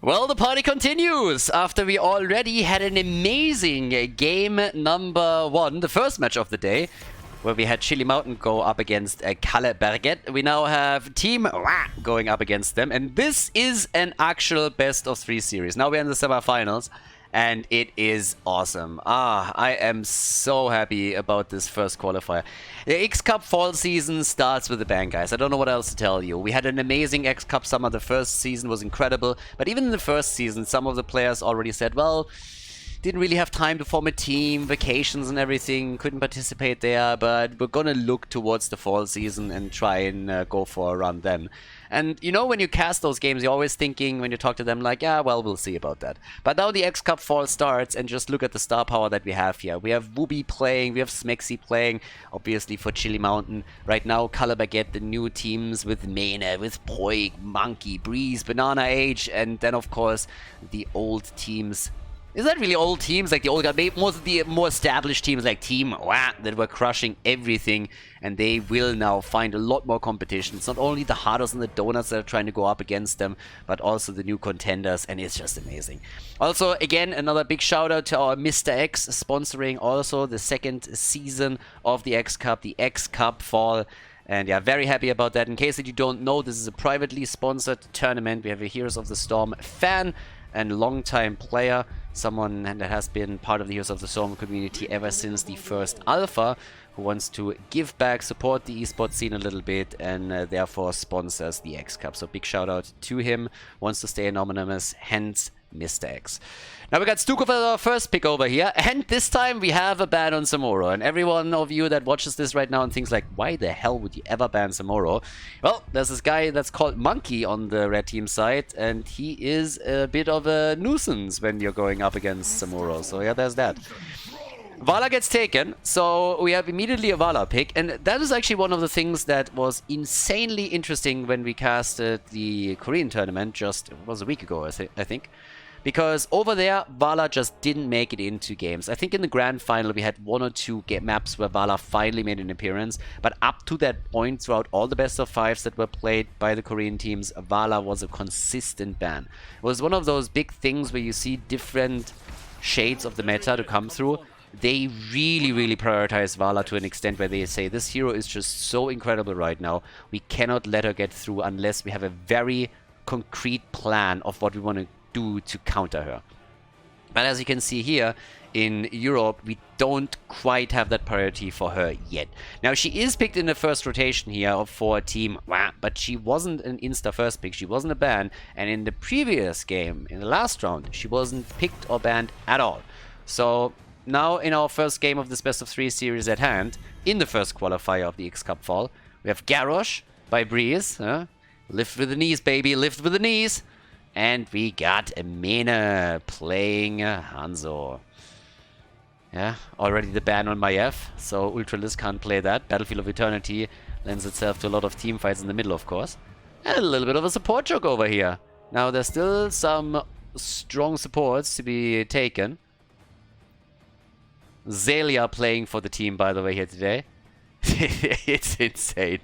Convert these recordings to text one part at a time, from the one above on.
Well, the party continues after we already had an amazing game number 1, the first match of the day, where we had Chili Mountain go up against Kalle Berget. We now have Team going up against them, and this is an actual best of 3 series. Now we're in the semifinals, and it is awesome. I am so happy about this first qualifier. The XCup fall season starts with a bang, guys. I don't know what else to tell you. We had an amazing XCup summer. The first season was incredible, but even in the first season, some of the players already said, well, didn't really have time to form a team, vacations and everything, couldn't participate there, but we're gonna look towards the fall season and try and go for a run then. And you know, when you cast those games, you're always thinking, when you talk to them, like, yeah, well, we'll see about that. But now the XCup fall starts, and just look at the star power that we have here. We have Wooby playing, we have Smexy playing, obviously for Chili Mountain. Right now, Kalle Berget, the new teams with Mene, with Poig, Monkey, Breeze, Banana Age, and then, of course, the old teams. Is that really old teams? Like the old guys, most of the more established teams like Team that were crushing everything, and they will now find a lot more competition. It's not only the Hardos and the Donuts that are trying to go up against them, but also the new contenders, and it's just amazing. Also, again, another big shout out to our Mr. X sponsoring also the second season of the XCup, the XCup Fall. And yeah, very happy about that. In case that you don't know, this is a privately sponsored tournament. We have a Heroes of the Storm fan and longtime player, someone that has been part of the Heroes of the Storm community ever since the first alpha, who wants to give back, support the esports scene a little bit, and therefore sponsors the XCup. So big shout out to him, wants to stay anonymous, hence Mr. X. Now we got Stukov as our first pick over here, and this time we have a ban on Samuro. And every one of you that watches this right now and thinks like, why the hell would you ever ban Samuro? Well, there's this guy that's called Monkey on the red team side, and he is a bit of a nuisance when you're going up against Samuro. So yeah, there's that. Vala gets taken, so we have immediately a Vala pick, and that is actually one of the things that was insanely interesting when we casted the Korean tournament just, it was a week ago, I think. Because over there, Vala just didn't make it into games. I think in the grand final we had 1 or 2 maps where Vala finally made an appearance, but up to that point, throughout all the best of 5s that were played by the Korean teams, Vala was a consistent ban. It was one of those big things where you see different shades of the meta to come through. They really prioritize Vala to an extent where they say, this hero is just so incredible right now, we cannot let her get through unless we have a very concrete plan of what we want to do to counter her. But as you can see here, in Europe, we don't quite have that priority for her yet. Now, she is picked in the first rotation here for Team but she wasn't an insta first pick, she wasn't a ban, and in the previous game, in the last round, she wasn't picked or banned at all. So now in our first game of this best of 3 series at hand, in the first qualifier of the XCup Fall, we have Garrosh by Breeze, lift with the knees, baby, lift with the knees. And we got Mene playing Hanzo. Yeah, already the ban on my F, so Ultralis can't play that. Battlefield of Eternity lends itself to a lot of team fights in the middle, of course. And a little bit of a support joke over here. Now, there's still some strong supports to be taken. Zelia playing for the team, by the way, here today. It's insane.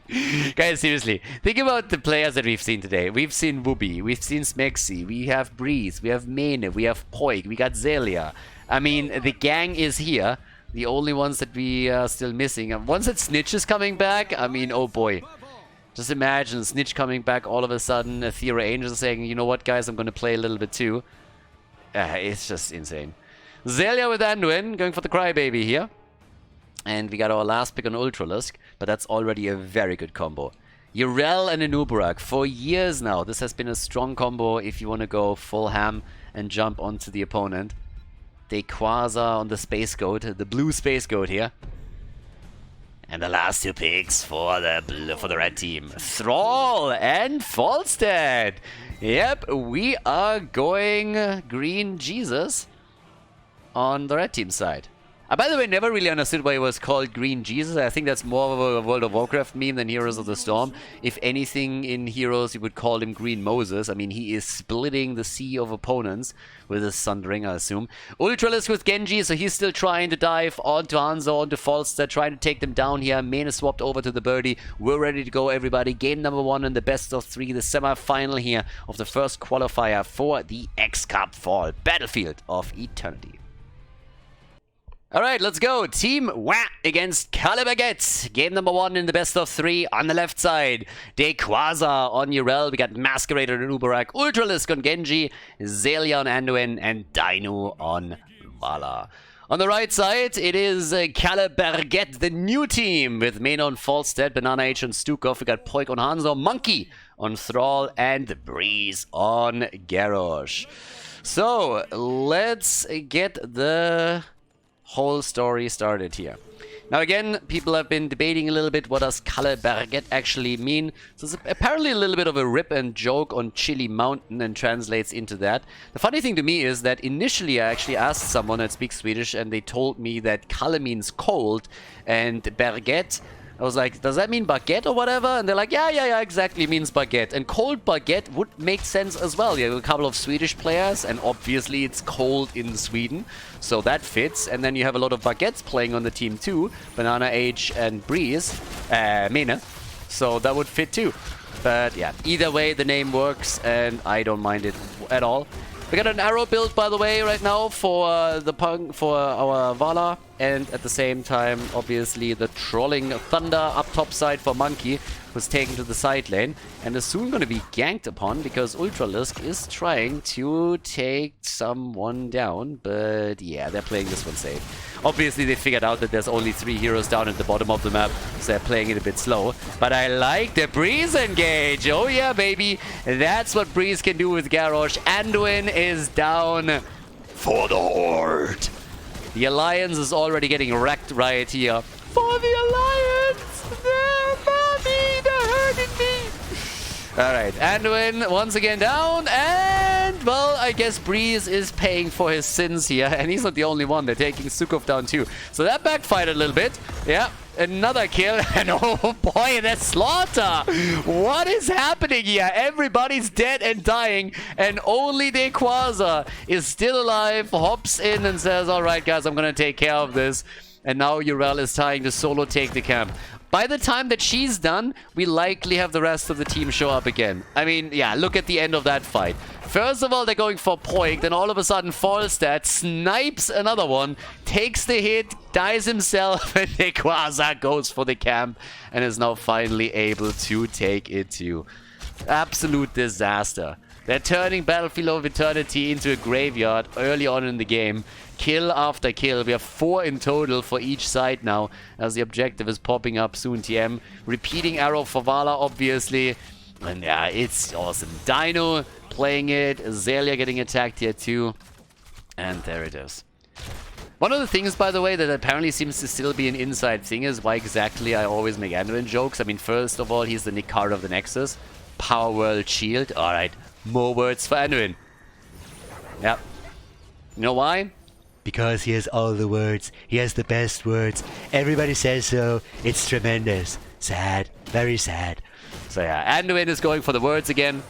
Guys, seriously, think about the players that we've seen today. We've seen Wooby, we've seen Smexy, we have Breeze, we have Mene, we have Poig, we got Zelia. I mean, the gang is here. The only ones that we are still missing. And once that Snitch is coming back, I mean, oh boy. Just imagine Snitch coming back all of a sudden, Aethera Angel saying, you know what, guys, I'm going to play a little bit too. It's just insane. Zelia with Anduin, going for the Crybaby here. And we got our last pick on Ultralisk, but that's already a very good combo. Yrel and Anubarak, for years now, this has been a strong combo if you want to go full ham and jump onto the opponent. They Quasar on the Space Goat, the blue Space Goat here. And the last 2 picks for the red team, Thrall and Falstad. Yep, we are going Green Jesus on the red team side. I, by the way, never really understood why he was called Green Jesus. I think that's more of a World of Warcraft meme than Heroes of the Storm. If anything, in Heroes, you would call him Green Moses. I mean, he is splitting the sea of opponents with his Sundering, I assume. Ultralisk with Genji, so he's still trying to dive onto Hanzo, onto Falstad, trying to take them down here. Main is swapped over to the Birdie. We're ready to go, everybody. Game number 1 in the best of 3, the semi-final here of the first qualifier for the XCup Fall Battlefield of Eternity. Alright, let's go. Team Wah against Kalle Berget. Game number 1 in the best of 3 on the left side. Dequaza on Urel. We got Masquerader and Uberak. Ultralisk on Genji. Zelia on Anduin. And Dino on Vala. On the right side, it is Kalle Berget, the new team, with Main on Falstad, Banana H on Stukov. We got Poik on Hanzo, Monkey on Thrall, and Breeze on Garrosh. So, let's get the whole story started here. Now again, people have been debating a little bit what does Kalle Berget actually mean. So it's apparently a little bit of a rip and joke on Chili Mountain and translates into that. The funny thing to me is that initially I actually asked someone that speaks Swedish and they told me that Kalle means cold and Berget, I was like, does that mean baguette or whatever? And they're like, yeah, exactly, means baguette. And cold baguette would make sense as well. You have a couple of Swedish players, and obviously it's cold in Sweden, so that fits. And then you have a lot of baguettes playing on the team too, Banana H and Breeze, Mena, so that would fit too. But yeah, either way, the name works, and I don't mind it at all. We got an arrow build, by the way, right now for our Vala, and at the same time, obviously, the trolling Thunder up top side for Monkey was taken to the side lane and is soon going to be ganked upon because Ultralisk is trying to take someone down, but yeah, they're playing this one safe. Obviously, they figured out that there's only 3 heroes down at the bottom of the map, so they're playing it a bit slow. But I like the Breeze engage. Oh yeah, baby. That's what Breeze can do with Garrosh. Anduin is down for the Horde. The Alliance is already getting wrecked right here. For the Alliance! Mommy, they're hurting me! Alright, Anduin once again down, and, well, I guess Breeze is paying for his sins here, and he's not the only one. They're taking Sukov down too. So that backfired a little bit. Yeah, another kill, and oh boy, the slaughter! What is happening here? Everybody's dead and dying, and only Dequaza is still alive, hops in and says, alright guys, I'm gonna take care of this. And now Urel is trying to solo take the camp. By the time that she's done, we likely have the rest of the team show up again. I mean, yeah, look at the end of that fight. First of all, they're going for Poik, then all of a sudden Falstad snipes another one, takes the hit, dies himself, and Dequaza goes for the camp and is now finally able to take it too. Absolute disaster. They're turning Battlefield of Eternity into a graveyard early on in the game. Kill after kill. We have 4 in total for each side now, as the objective is popping up soon. TM. Repeating arrow for Vala, obviously. And yeah, it's awesome. Dino playing it. Zelia getting attacked here too. And there it is. One of the things, by the way, that apparently seems to still be an inside thing is why exactly I always make Anduin jokes. I mean, first of all, he's the Nick Carter of the Nexus. Power World Shield. Alright, more words for Anduin. Yep. You know why? Because he has all the words. He has the best words. Everybody says so. It's tremendous. Sad. Very sad. So yeah, Anduin is going for the words again.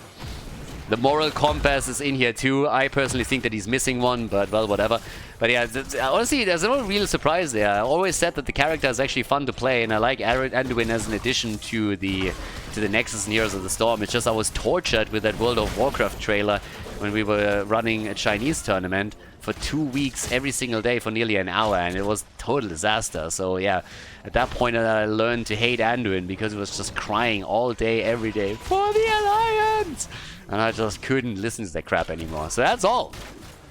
The moral compass is in here too. I personally think that he's missing one, but well, whatever. But yeah, honestly, there's no real surprise there. I always said that the character is actually fun to play, and I like Anduin as an addition to the Nexus and Heroes of the Storm. It's just I was tortured with that World of Warcraft trailer when we were running a Chinese tournament for 2 weeks every single day for nearly an hour, and it was a total disaster. So yeah, at that point I learned to hate Anduin because he was just crying all day, every day, for the Alliance! And I just couldn't listen to that crap anymore. So that's all.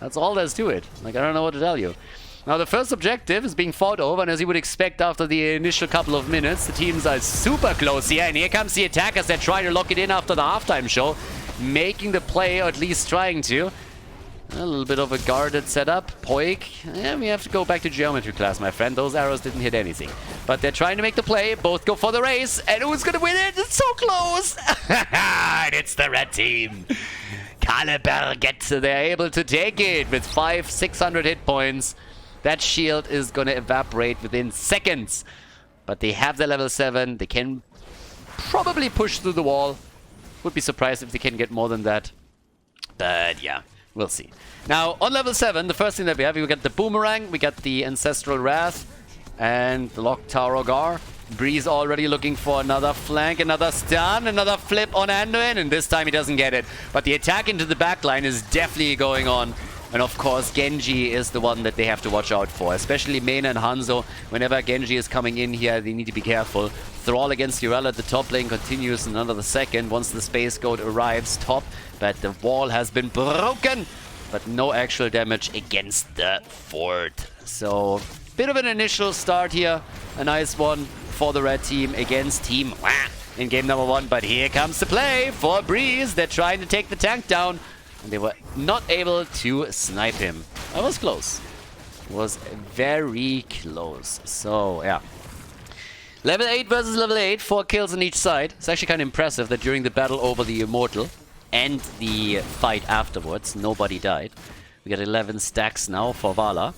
That's all there's to it. Like, I don't know what to tell you. Now, the first objective is being fought over, and as you would expect after the initial couple of minutes, the teams are super close here. And here comes the attackers. They're trying to lock it in after the halftime show, making the play, or at least trying to. A little bit of a guarded setup. Poik. Yeah, we have to go back to geometry class, my friend. Those arrows didn't hit anything. But they're trying to make the play. Both go for the race. And who's going to win it? It's so close. And it's the red team. Kalle Berget. They're able to take it with 600 hit points. that shield is going to evaporate within seconds. But they have the level 7. They can probably push through the wall. Would be surprised if they can get more than that. But yeah, we'll see. Now, on level 7, the first thing that we got the Boomerang, we got the Ancestral Wrath, and the Locked Tower Gar. Breeze already looking for another flank, another stun, another flip on Anduin, and this time he doesn't get it. But the attack into the backline is definitely going on. And of course, Genji is the one that they have to watch out for. Especially Mena and Hanzo. Whenever Genji is coming in here, they need to be careful. Thrall against Urel at the top lane continues in another second once the Space Goat arrives top. But the wall has been broken. But no actual damage against the fort. So, bit of an initial start here. A nice one for the red team against Team Wah in game number 1. But here comes the play for Breeze. They're trying to take the tank down. And they were not able to snipe him. That was close. It was very close. So, yeah. Level 8 versus level 8. 4 kills on each side. It's actually kind of impressive that during the battle over the Immortal and the fight afterwards, nobody died. We got 11 stacks now for Vala.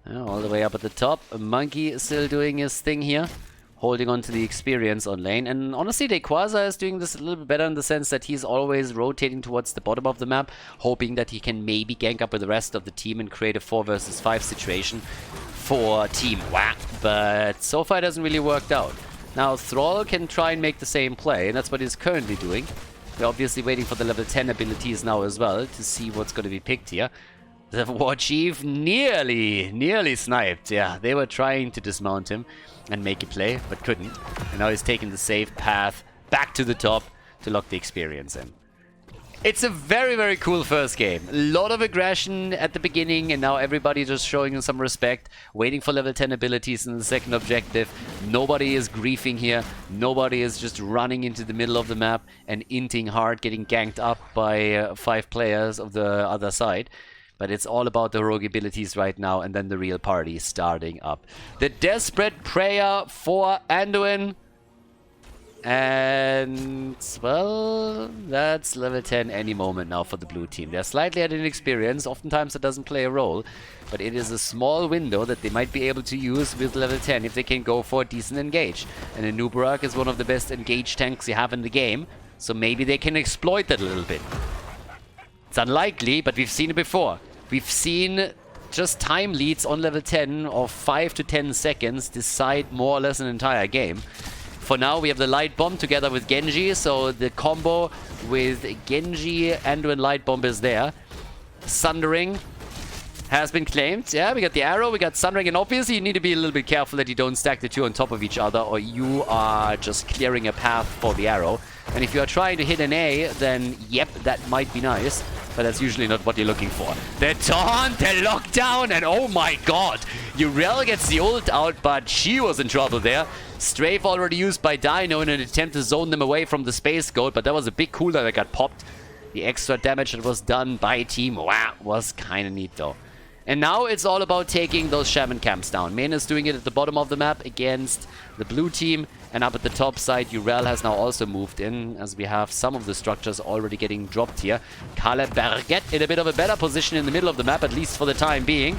All the way up at the top. A Monkey is still doing his thing here. Holding on to the experience on lane. And honestly, Quasar is doing this a little bit better in the sense that he's always rotating towards the bottom of the map, hoping that he can maybe gank up with the rest of the team and create a 4 versus 5 situation for Team Whack. But so far it hasn't really worked out. Now, Thrall can try and make the same play, and that's what he's currently doing. We're obviously waiting for the level 10 abilities now as well to see what's going to be picked here. The War Chief nearly sniped. Yeah, they were trying to dismount him and make a play, but couldn't. And now he's taking the safe path back to the top to lock the experience in. It's a very, very cool first game. A lot of aggression at the beginning, and now everybody just showing some respect, waiting for level 10 abilities in the second objective. Nobody is griefing here. Nobody is just running into the middle of the map and inting hard, getting ganked up by 5 players of the other side. But it's all about the rogue abilities right now, and then the real party starting up. The Desperate Prayer for Anduin. And, well, that's level 10 any moment now for the blue team. They're slightly at inexperience. Oftentimes it doesn't play a role. But it is a small window that they might be able to use with level 10 if they can go for a decent engage. And Anubarak is one of the best engage tanks you have in the game. So maybe they can exploit that a little bit. It's unlikely, but we've seen it before. We've seen just time leads on level 10 of 5 to 10 seconds decide more or less an entire game. For now, we have the Light Bomb together with Genji, so the combo with Genji, Anduin, Light Bomb is there. Sundering has been claimed. Yeah, we got the arrow, we got Sundering, and obviously you need to be a little bit careful that you don't stack the two on top of each other, or you are just clearing a path for the arrow. And if you are trying to hit an A, then yep, that might be nice. But that's usually not what you're looking for. The taunt, the lockdown, and oh my god! Urel gets the ult out, but she was in trouble there. Strafe already used by Dino in an attempt to zone them away from the Space Goat, but that was a big cooldown that got popped. The extra damage that was done by Team Wah was kind of neat though. And now it's all about taking those Shaman camps down. Main is doing it at the bottom of the map against the blue team. And up at the top side, Urel has now also moved in, as we have some of the structures already getting dropped here. Kalle Berget in a bit of a better position in the middle of the map, at least for the time being.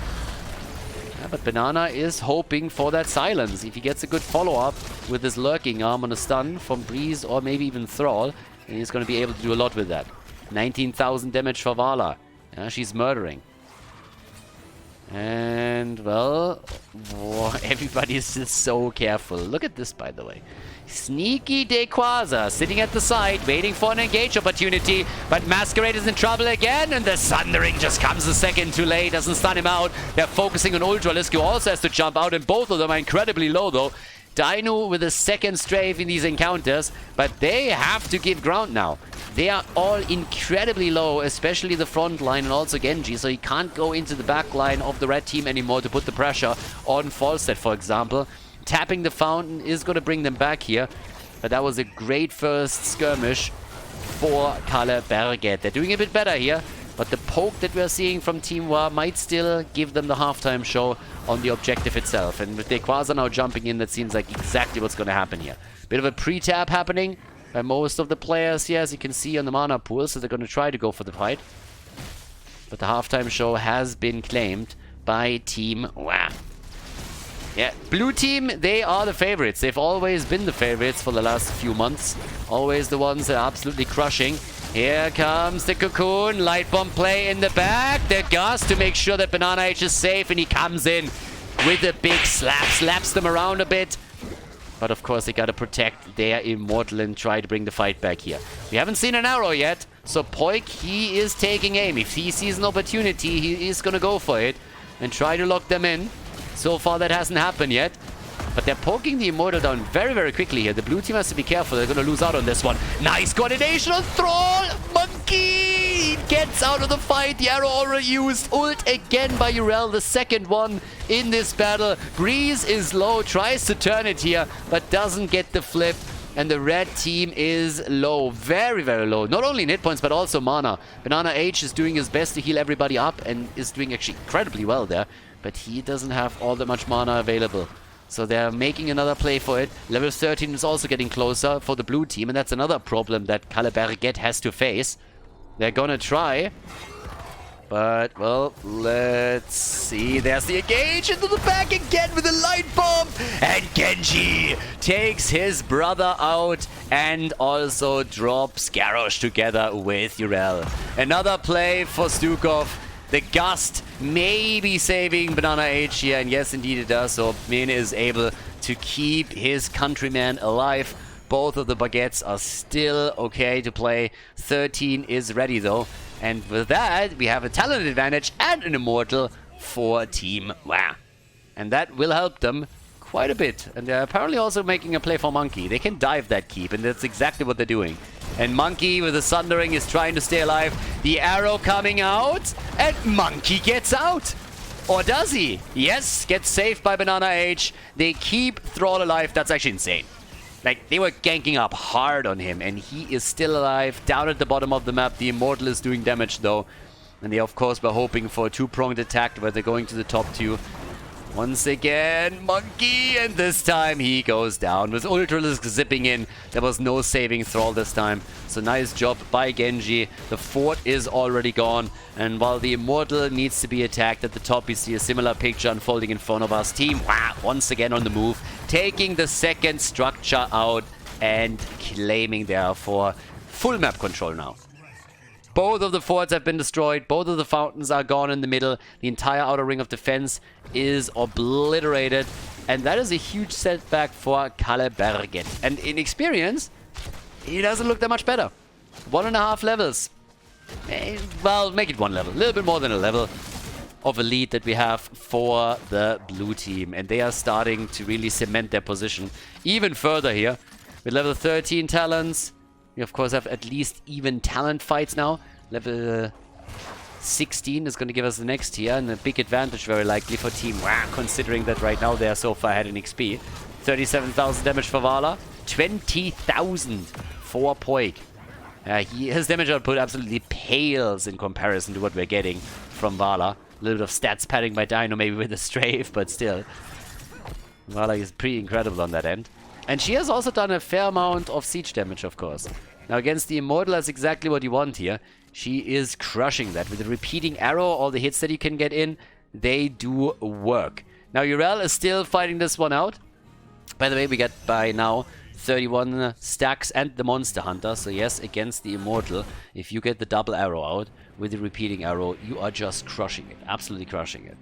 Yeah, but Banana is hoping for that silence. If he gets a good follow-up with his lurking arm on a stun from Breeze or maybe even Thrall, then he's going to be able to do a lot with that. 19,000 damage for Vala. Yeah, she's murdering. And, well, everybody is just so careful. Look at this, by the way. Sneaky Quasar sitting at the side, waiting for an engage opportunity. But Masquerade is in trouble again, and the Sundering just comes a second too late. Doesn't stun him out. They're focusing on Ultralisk, who also has to jump out, and both of them are incredibly low, though. Dino with a second strafe in these encounters, but they have to give ground now. They are all incredibly low, especially the front line and also Genji, so he can't go into the back line of the red team anymore to put the pressure on Falstad, for example. Tapping the fountain is going to bring them back here, but that was a great first skirmish for Kalle Berget. They're doing a bit better here, but the poke that we're seeing from Team Wa might still give them the halftime show on the objective itself. And with Quasar now jumping in, that seems like exactly what's going to happen here. Bit of a pre-tap happening by most of the players here, as you can see on the mana pool, so they're going to try to go for the fight. But the halftime show has been claimed by Team Wow. Yeah, blue team, they are the favorites. They've always been the favorites for the last few months. Always the ones that are absolutely crushing. Here comes the Cocoon. Light bomb play in the back. The Gust to make sure that Banana H is safe, and he comes in with a big slap. Slaps them around a bit. But of course, they gotta protect their Immortal and try to bring the fight back here. We haven't seen an arrow yet, so Poik, he is taking aim. If he sees an opportunity, he is gonna go for it and try to lock them in. So far, that hasn't happened yet. But they're poking the Immortal down very, very quickly here. The blue team has to be careful. They're going to lose out on this one. Nice coordination on Thrall. Monkey gets out of the fight. The arrow already used. Ult again by Urel. The second one in this battle. Breeze is low. Tries to turn it here, but doesn't get the flip. And the red team is low. Very, very low. Not only in hit points, but also mana. Banana H is doing his best to heal everybody up and is doing actually incredibly well there. But he doesn't have all that much mana available. So they're making another play for it. Level 13 is also getting closer for the blue team. And that's another problem that Kalle Berget has to face. They're gonna try. But, well, let's see. There's the engage into the back again with a light bomb. And Genji takes his brother out and also drops Garrosh together with Urel. Another play for Stukov. The Gust may be saving Banana H here, and yes, indeed it does. So Min is able to keep his countryman alive. Both of the Baguettes are still okay to play. 13 is ready though. And with that, we have a talent advantage and an Immortal for Team Wow. And that will help them quite a bit. And they're apparently also making a play for Monkey. They can dive that keep, and that's exactly what they're doing. And Monkey with the Sundering is trying to stay alive. The arrow coming out, and Monkey gets out. Or does he? Yes, gets saved by Banana H. They keep Thrall alive. That's actually insane. Like, they were ganking up hard on him, and he is still alive. Down at the bottom of the map, the Immortal is doing damage, though. And they, of course, were hoping for a two-pronged attack where they're going to the top two. Once again, Monkey, and this time he goes down. With Ultralisk zipping in, there was no saving Thrall this time. So nice job by Genji. The fort is already gone. And while the Immortal needs to be attacked at the top, you see a similar picture unfolding in front of us. Team Wow, once again on the move. Taking the second structure out and claiming therefore full map control now. Both of the forts have been destroyed. Both of the fountains are gone in the middle. The entire outer ring of defense is obliterated. And that is a huge setback for Kalle Berget. And in experience, he doesn't look that much better. 1.5 levels. Well, make it 1 level. A little bit more than a level of a lead that we have for the blue team. And they are starting to really cement their position even further here. With level 13 talents. We, of course, have at least even talent fights now. Level 16 is going to give us the next tier, and a big advantage, very likely, for Team Wow, considering that right now they are so far ahead in XP. 37,000 damage for Vala, 20,000 for Poik. His damage output absolutely pales in comparison to what we're getting from Vala. A little bit of stats padding by Dino, maybe with a strafe, but still. Vala is pretty incredible on that end. And she has also done a fair amount of siege damage, of course. Now, against the Immortal, that's exactly what you want here. She is crushing that. With the repeating arrow, all the hits that you can get in, they do work. Now, Urel is still fighting this one out. By the way, we get by now 31 stacks and the Monster Hunter. So yes, against the Immortal, if you get the double arrow out with the repeating arrow, you are just crushing it. Absolutely crushing it.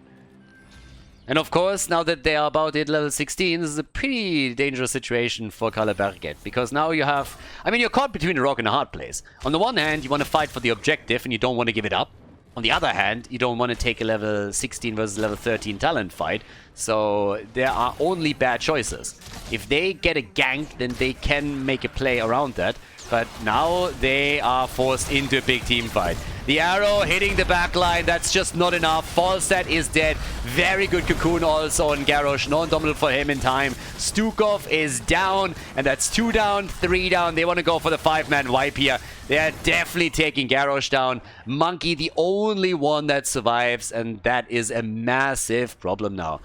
And of course, now that they are about at level 16, this is a pretty dangerous situation for Kalle Berget. Because now you have... I mean, you're caught between a rock and a hard place. On the one hand, you want to fight for the objective and you don't want to give it up. On the other hand, you don't want to take a level 16 versus level 13 talent fight. So there are only bad choices. If they get a gank, then they can make a play around that. But now they are forced into a big team fight. The arrow hitting the back line, that's just not enough. Falset is dead. Very good Cocoon also on Garrosh. No Indomitable for him in time. Stukov is down, and that's 2 down, 3 down. They want to go for the 5-man wipe here. They are definitely taking Garrosh down. Monkey, the only one that survives, and that is a massive problem now.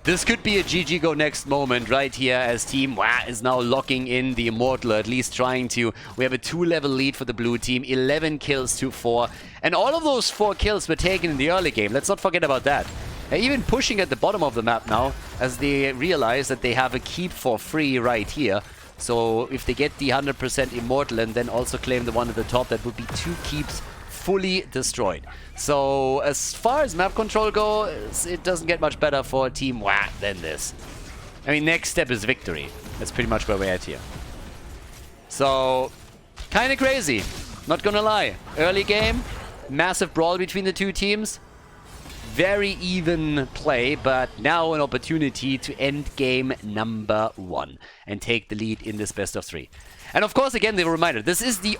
This could be a GG go next moment right here as Team Wow is now locking in the Immortal, or at least trying to. We have a 2-level lead for the blue team, 11 kills to 4. And all of those 4 kills were taken in the early game. Let's not forget about that. They're even pushing at the bottom of the map now, as they realize that they have a keep for free right here. So if they get the 100% Immortal and then also claim the one at the top, that would be 2 keeps fully destroyed. So as far as map control goes, it doesn't get much better for Team Wah than this. I mean, next step is victory. That's pretty much where we're at here. So, kind of crazy. Not gonna lie. Early game, massive brawl between the two teams. Very even play, but now an opportunity to end game number 1 and take the lead in this best of 3. And of course, again, the reminder: this is the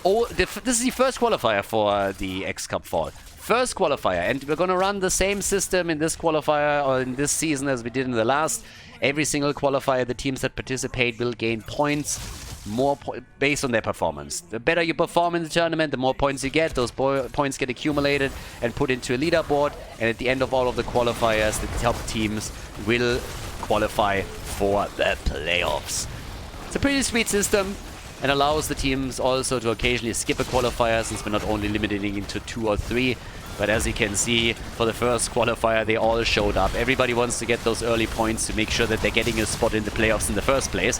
first qualifier for the XCup Fall. First qualifier, and we're gonna run the same system in this qualifier or in this season as we did in the last. Every single qualifier, the teams that participate will gain points. Based on their performance. The better you perform in the tournament, the more points you get. Those points get accumulated and put into a leaderboard, and at the end of all of the qualifiers, the top teams will qualify for the playoffs. It's a pretty sweet system and allows the teams also to occasionally skip a qualifier, since we're not only limiting into 2 or 3, but as you can see, for the first qualifier, they all showed up. Everybody wants to get those early points to make sure that they're getting a spot in the playoffs in the first place.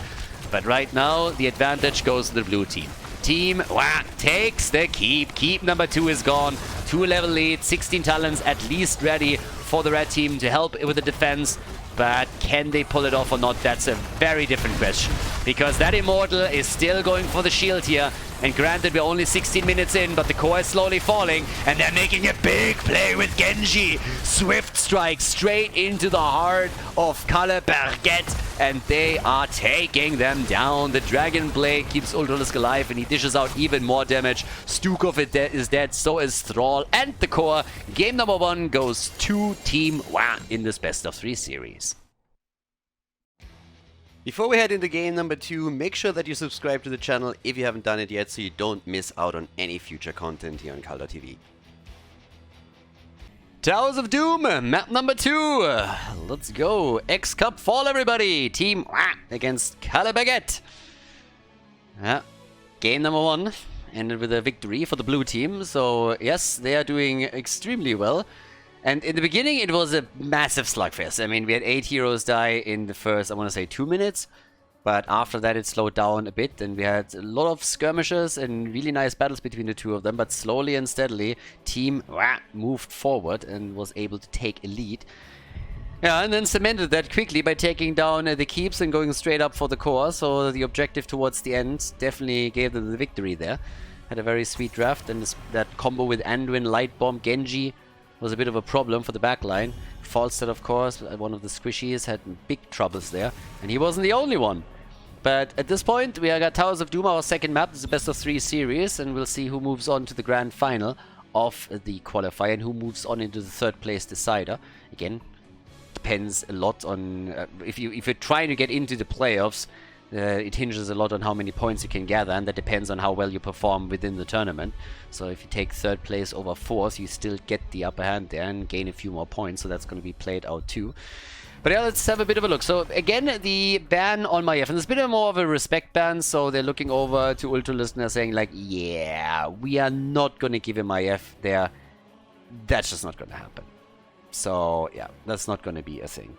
But right now, the advantage goes to the blue team. Team Wah takes the keep. Keep number 2 is gone. 2-level lead, 16 talents at least ready for the red team to help with the defense. But can they pull it off or not? That's a very different question. Because that Immortal is still going for the shield here. And granted, we're only 16 minutes in, but the core is slowly falling. And they're making a big play with Genji. Swift strike straight into the heart of Kalle Berget. And they are taking them down. The Dragon Blade keeps Ultralisk alive, and he dishes out even more damage. Stukov is dead, so is Thrall and the core. Game number 1 goes to Team Wah in this best of 3 series. Before we head into game number 2, make sure that you subscribe to the channel if you haven't done it yet, so you don't miss out on any future content here on Khaldor TV. Towers of Doom, map number 2. Let's go. XCup Fall, everybody. Team Wah against Kalle Berget. Yeah. Game number 1 ended with a victory for the blue team. So, yes, they are doing extremely well. And in the beginning, it was a massive slugfest. I mean, we had 8 heroes die in the first, I want to say, 2 minutes. But after that, it slowed down a bit, and we had a lot of skirmishes and really nice battles between the two of them. But slowly and steadily, Team Wah moved forward and was able to take a lead. Yeah, and then cemented that quickly by taking down the keeps and going straight up for the core. So the objective towards the end definitely gave them the victory there. Had a very sweet draft, and that combo with Anduin, Light Bomb, Genji was a bit of a problem for the backline. Falstad, of course, one of the squishies, had big troubles there, and he wasn't the only one. But at this point, we got Towers of Doom, our second map. It's a best of 3 series, and we'll see who moves on to the grand final of the qualifier and who moves on into the 3rd place decider. Again, depends a lot on if you're trying to get into the playoffs. It hinges a lot on how many points you can gather, and that depends on how well you perform within the tournament. So if you take 3rd place over 4th, you still get the upper hand there and gain a few more points, so that's going to be played out too. But yeah, let's have a bit of a look. So again, the ban on Maiev, and it's a bit more of a respect ban, so they're looking over to Ultralisk and they're saying like, yeah, we are not going to give him Maiev there. That's just not going to happen. So yeah, that's not going to be a thing.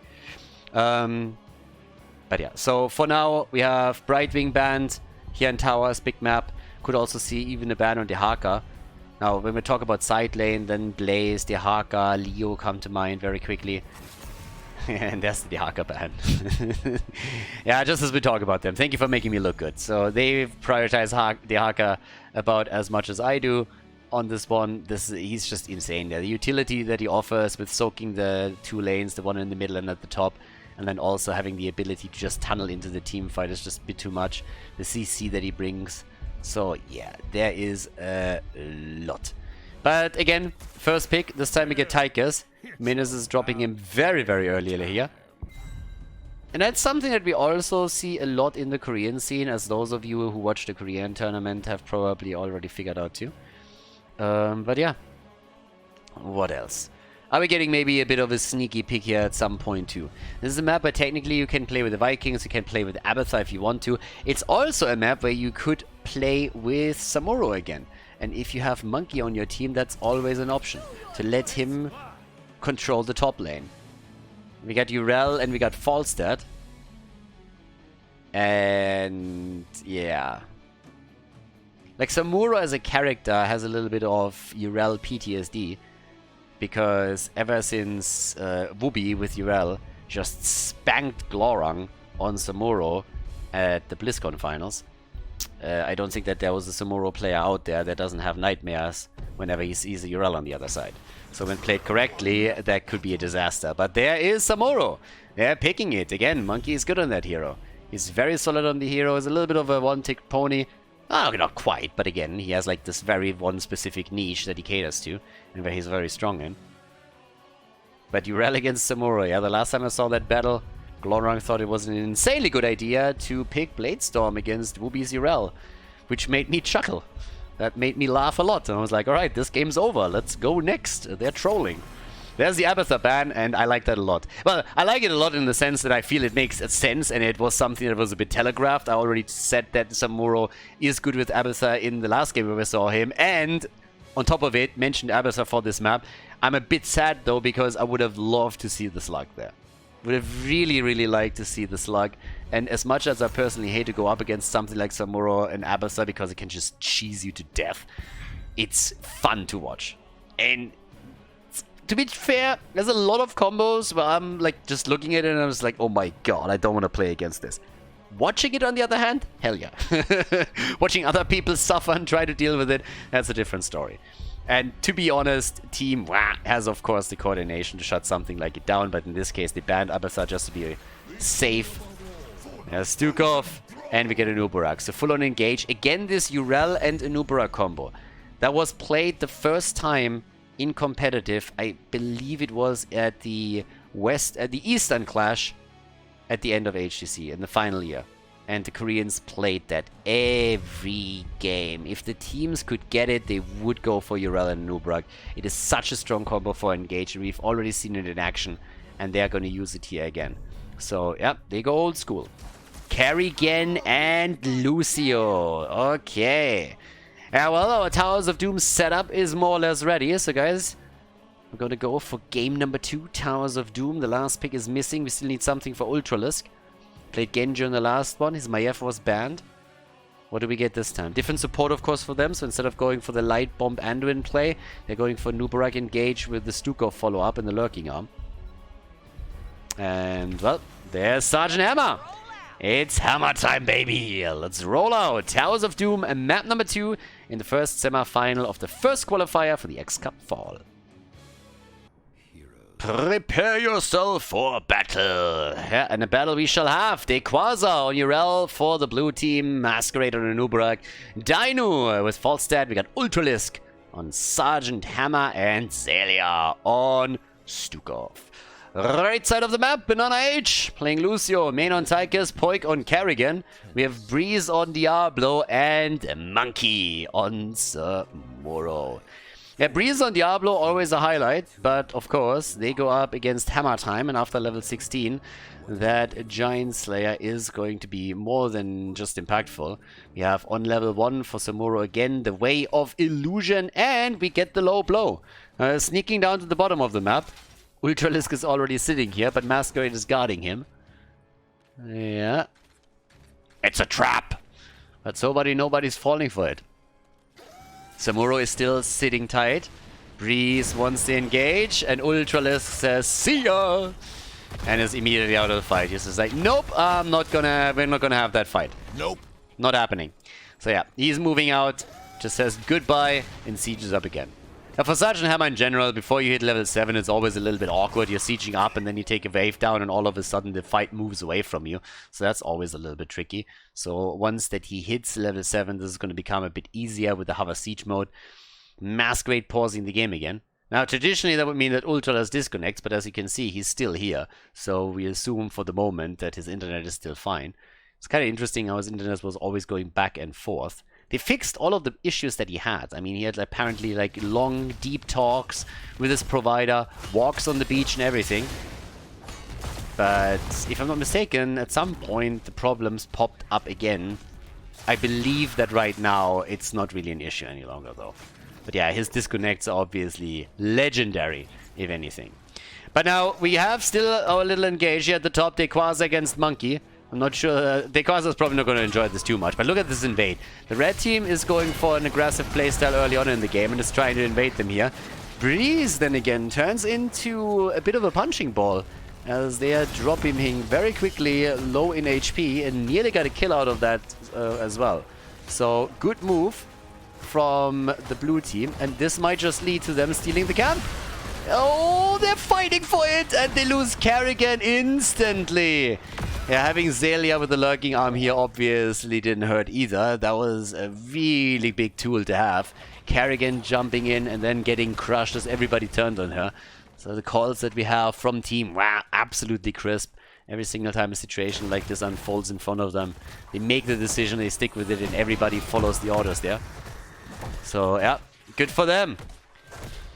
But yeah, so for now, we have Brightwing banned here in Towers, big map. Could also see even a ban on Dehaka. Now, when we talk about side lane, then Blaze, Dehaka, Leo come to mind very quickly. And there's the Dehaka ban. Yeah, just as we talk about them. Thank you for making me look good. So they've prioritized Dehaka about as much as I do on this one. He's just insane there. The utility that he offers with soaking the 2 lanes, the one in the middle and at the top, and then also having the ability to just tunnel into the team fight is just a bit too much. The CC that he brings. So yeah, there is a lot. But again, first pick, this time we get Tychus. Minus is dropping him very, very early here. And that's something that we also see a lot in the Korean scene, as those of you who watch the Korean tournament have probably already figured out too. But yeah, what else? Are we getting maybe a bit of a sneaky pick here at some point too? This is a map where technically you can play with the Vikings, you can play with Abathar if you want to. It's also a map where you could play with Samuro again. And if you have Monkey on your team, that's always an option. To let him control the top lane. We got Urel and we got Falstad. And yeah. Like Samuro as a character has a little bit of Urel PTSD. Because ever since Wubi with Urel just spanked Glorang on Samuro at the BlizzCon finals. I don't think that there was a Samuro player out there that doesn't have nightmares whenever he sees a Urel on the other side. So when played correctly, that could be a disaster. But there is Samuro. They're picking it. Again, Monkey is good on that hero. He's very solid on the hero. He's a little bit of a one-tick pony. Oh, not quite, but again, he has like this very one specific niche that he caters to, and where he's very strong in. But Urel against Samuro, yeah, the last time I saw that battle, Glorang thought it was an insanely good idea to pick Bladestorm against Wubi's Urel, which made me chuckle. That made me laugh a lot, and I was like, alright, this game's over, let's go next. They're trolling. There's the Abathur ban, and I like that a lot. Well, I like it a lot in the sense that I feel it makes sense, and it was something that was a bit telegraphed. I already said that Samuro is good with Abathur in the last game where we saw him, and on top of it, mentioned Abathur for this map. I'm a bit sad, though, because I would have loved to see the Slug there. Would have really, really liked to see the Slug. And as much as I personally hate to go up against something like Samuro and Abathur because it can just cheese you to death, it's fun to watch. And to be fair, there's a lot of combos where I'm like just looking at it and I was like, oh my god, I don't want to play against this. Watching it, on the other hand, hell yeah. Watching other people suffer and try to deal with it, that's a different story. And to be honest, Team has of course the coordination to shut something like it down, but in this case they banned Abathur just to be safe. There's Stukov, and we get a Nubarak. So full on engage. Again, this Urel and a Nubarak combo. That was played the first time in competitive. I believe it was at the Eastern Clash at the end of HTC in the final year. And the Koreans played that every game. If the teams could get it, they would go for Urel and Nubarak. It is such a strong combo for engage, and we've already seen it in action, and they're going to use it here again. So, yeah, they go old school. Kerrigan and Lucio. Okay. Yeah, well, our Towers of Doom setup is more or less ready. So, guys, we're going to go for game number 2, Towers of Doom. The last pick is missing. We still need something for Ultralisk. Played Genji on the last one. His Maiev was banned. What do we get this time? Different support, of course, for them. So instead of going for the Light Bomb Anduin play, they're going for Nubarak engage with the Stukov follow-up and the Lurking Arm. And, well, there's Sergeant Hammer. It's hammer time, baby. Let's roll out. Towers of Doom, map number 2 in the first semi-final of the first qualifier for the XCup Fall. Prepare yourself for battle. Yeah, and a battle we shall have. Dequaza on Urel for the blue team. Masquerade on Nubarak. Dino with Falstad. We got Ultralisk on Sergeant Hammer. And Zelia on Stukov. Right side of the map, Banana H playing Lucio. Main on Tychus. Poik on Kerrigan. We have Breeze on Diablo. And Monkey on Samuro. Yeah, Breeze on Diablo, always a highlight, but of course, they go up against Hammer Time, and after level 16, that Giant Slayer is going to be more than just impactful. We have on level 1 for Samuro again, the Way of Illusion, and we get the low blow. Sneaking down to the bottom of the map. Ultralisk is already sitting here, but Masquerade is guarding him. Yeah. It's a trap! But nobody's falling for it. Samuro is still sitting tight. Breeze wants to engage, and Ultralisk says, see ya! And is immediately out of the fight. He's just like, nope, we're not gonna have that fight. Nope. Not happening. So yeah, he's moving out, just says goodbye, and sieges up again. Now for Sergeant Hammer in general, before you hit level 7, it's always a little bit awkward. You're sieging up, and then you take a wave down, and all of a sudden the fight moves away from you. So that's always a little bit tricky. So once that he hits level 7, this is going to become a bit easier with the hover siege mode. Masquerade pausing the game again. Now traditionally that would mean that Ultralas disconnects, but as you can see, he's still here. So we assume for the moment that his internet is still fine. It's kind of interesting how his internet was always going back and forth. They fixed all of the issues that he had. I mean, he had apparently like long, deep talks with his provider, walks on the beach and everything. But if I'm not mistaken, at some point the problems popped up again. I believe that right now it's not really an issue any longer though. But yeah, his disconnects are obviously legendary, if anything. But now we have still our little engage here at the top. Dequaza against Monkey. I'm not sure. Dequaza is probably not going to enjoy this too much. But look at this invade. The red team is going for an aggressive playstyle early on in the game and is trying to invade them here. Breeze then again turns into a bit of a punching ball, as they are dropping him very quickly, low in HP, and nearly got a kill out of that as well. So good move from the blue team, and this might just lead to them stealing the camp. Oh, they're fighting for it, and they lose Kerrigan instantly. Yeah, having Zelia with the lurking arm here obviously didn't hurt either. That was a really big tool to have. Kerrigan jumping in and then getting crushed as everybody turned on her. So the calls that we have from team, wow, absolutely crisp. Every single time a situation like this unfolds in front of them, they make the decision, they stick with it, and everybody follows the orders there. So yeah, good for them.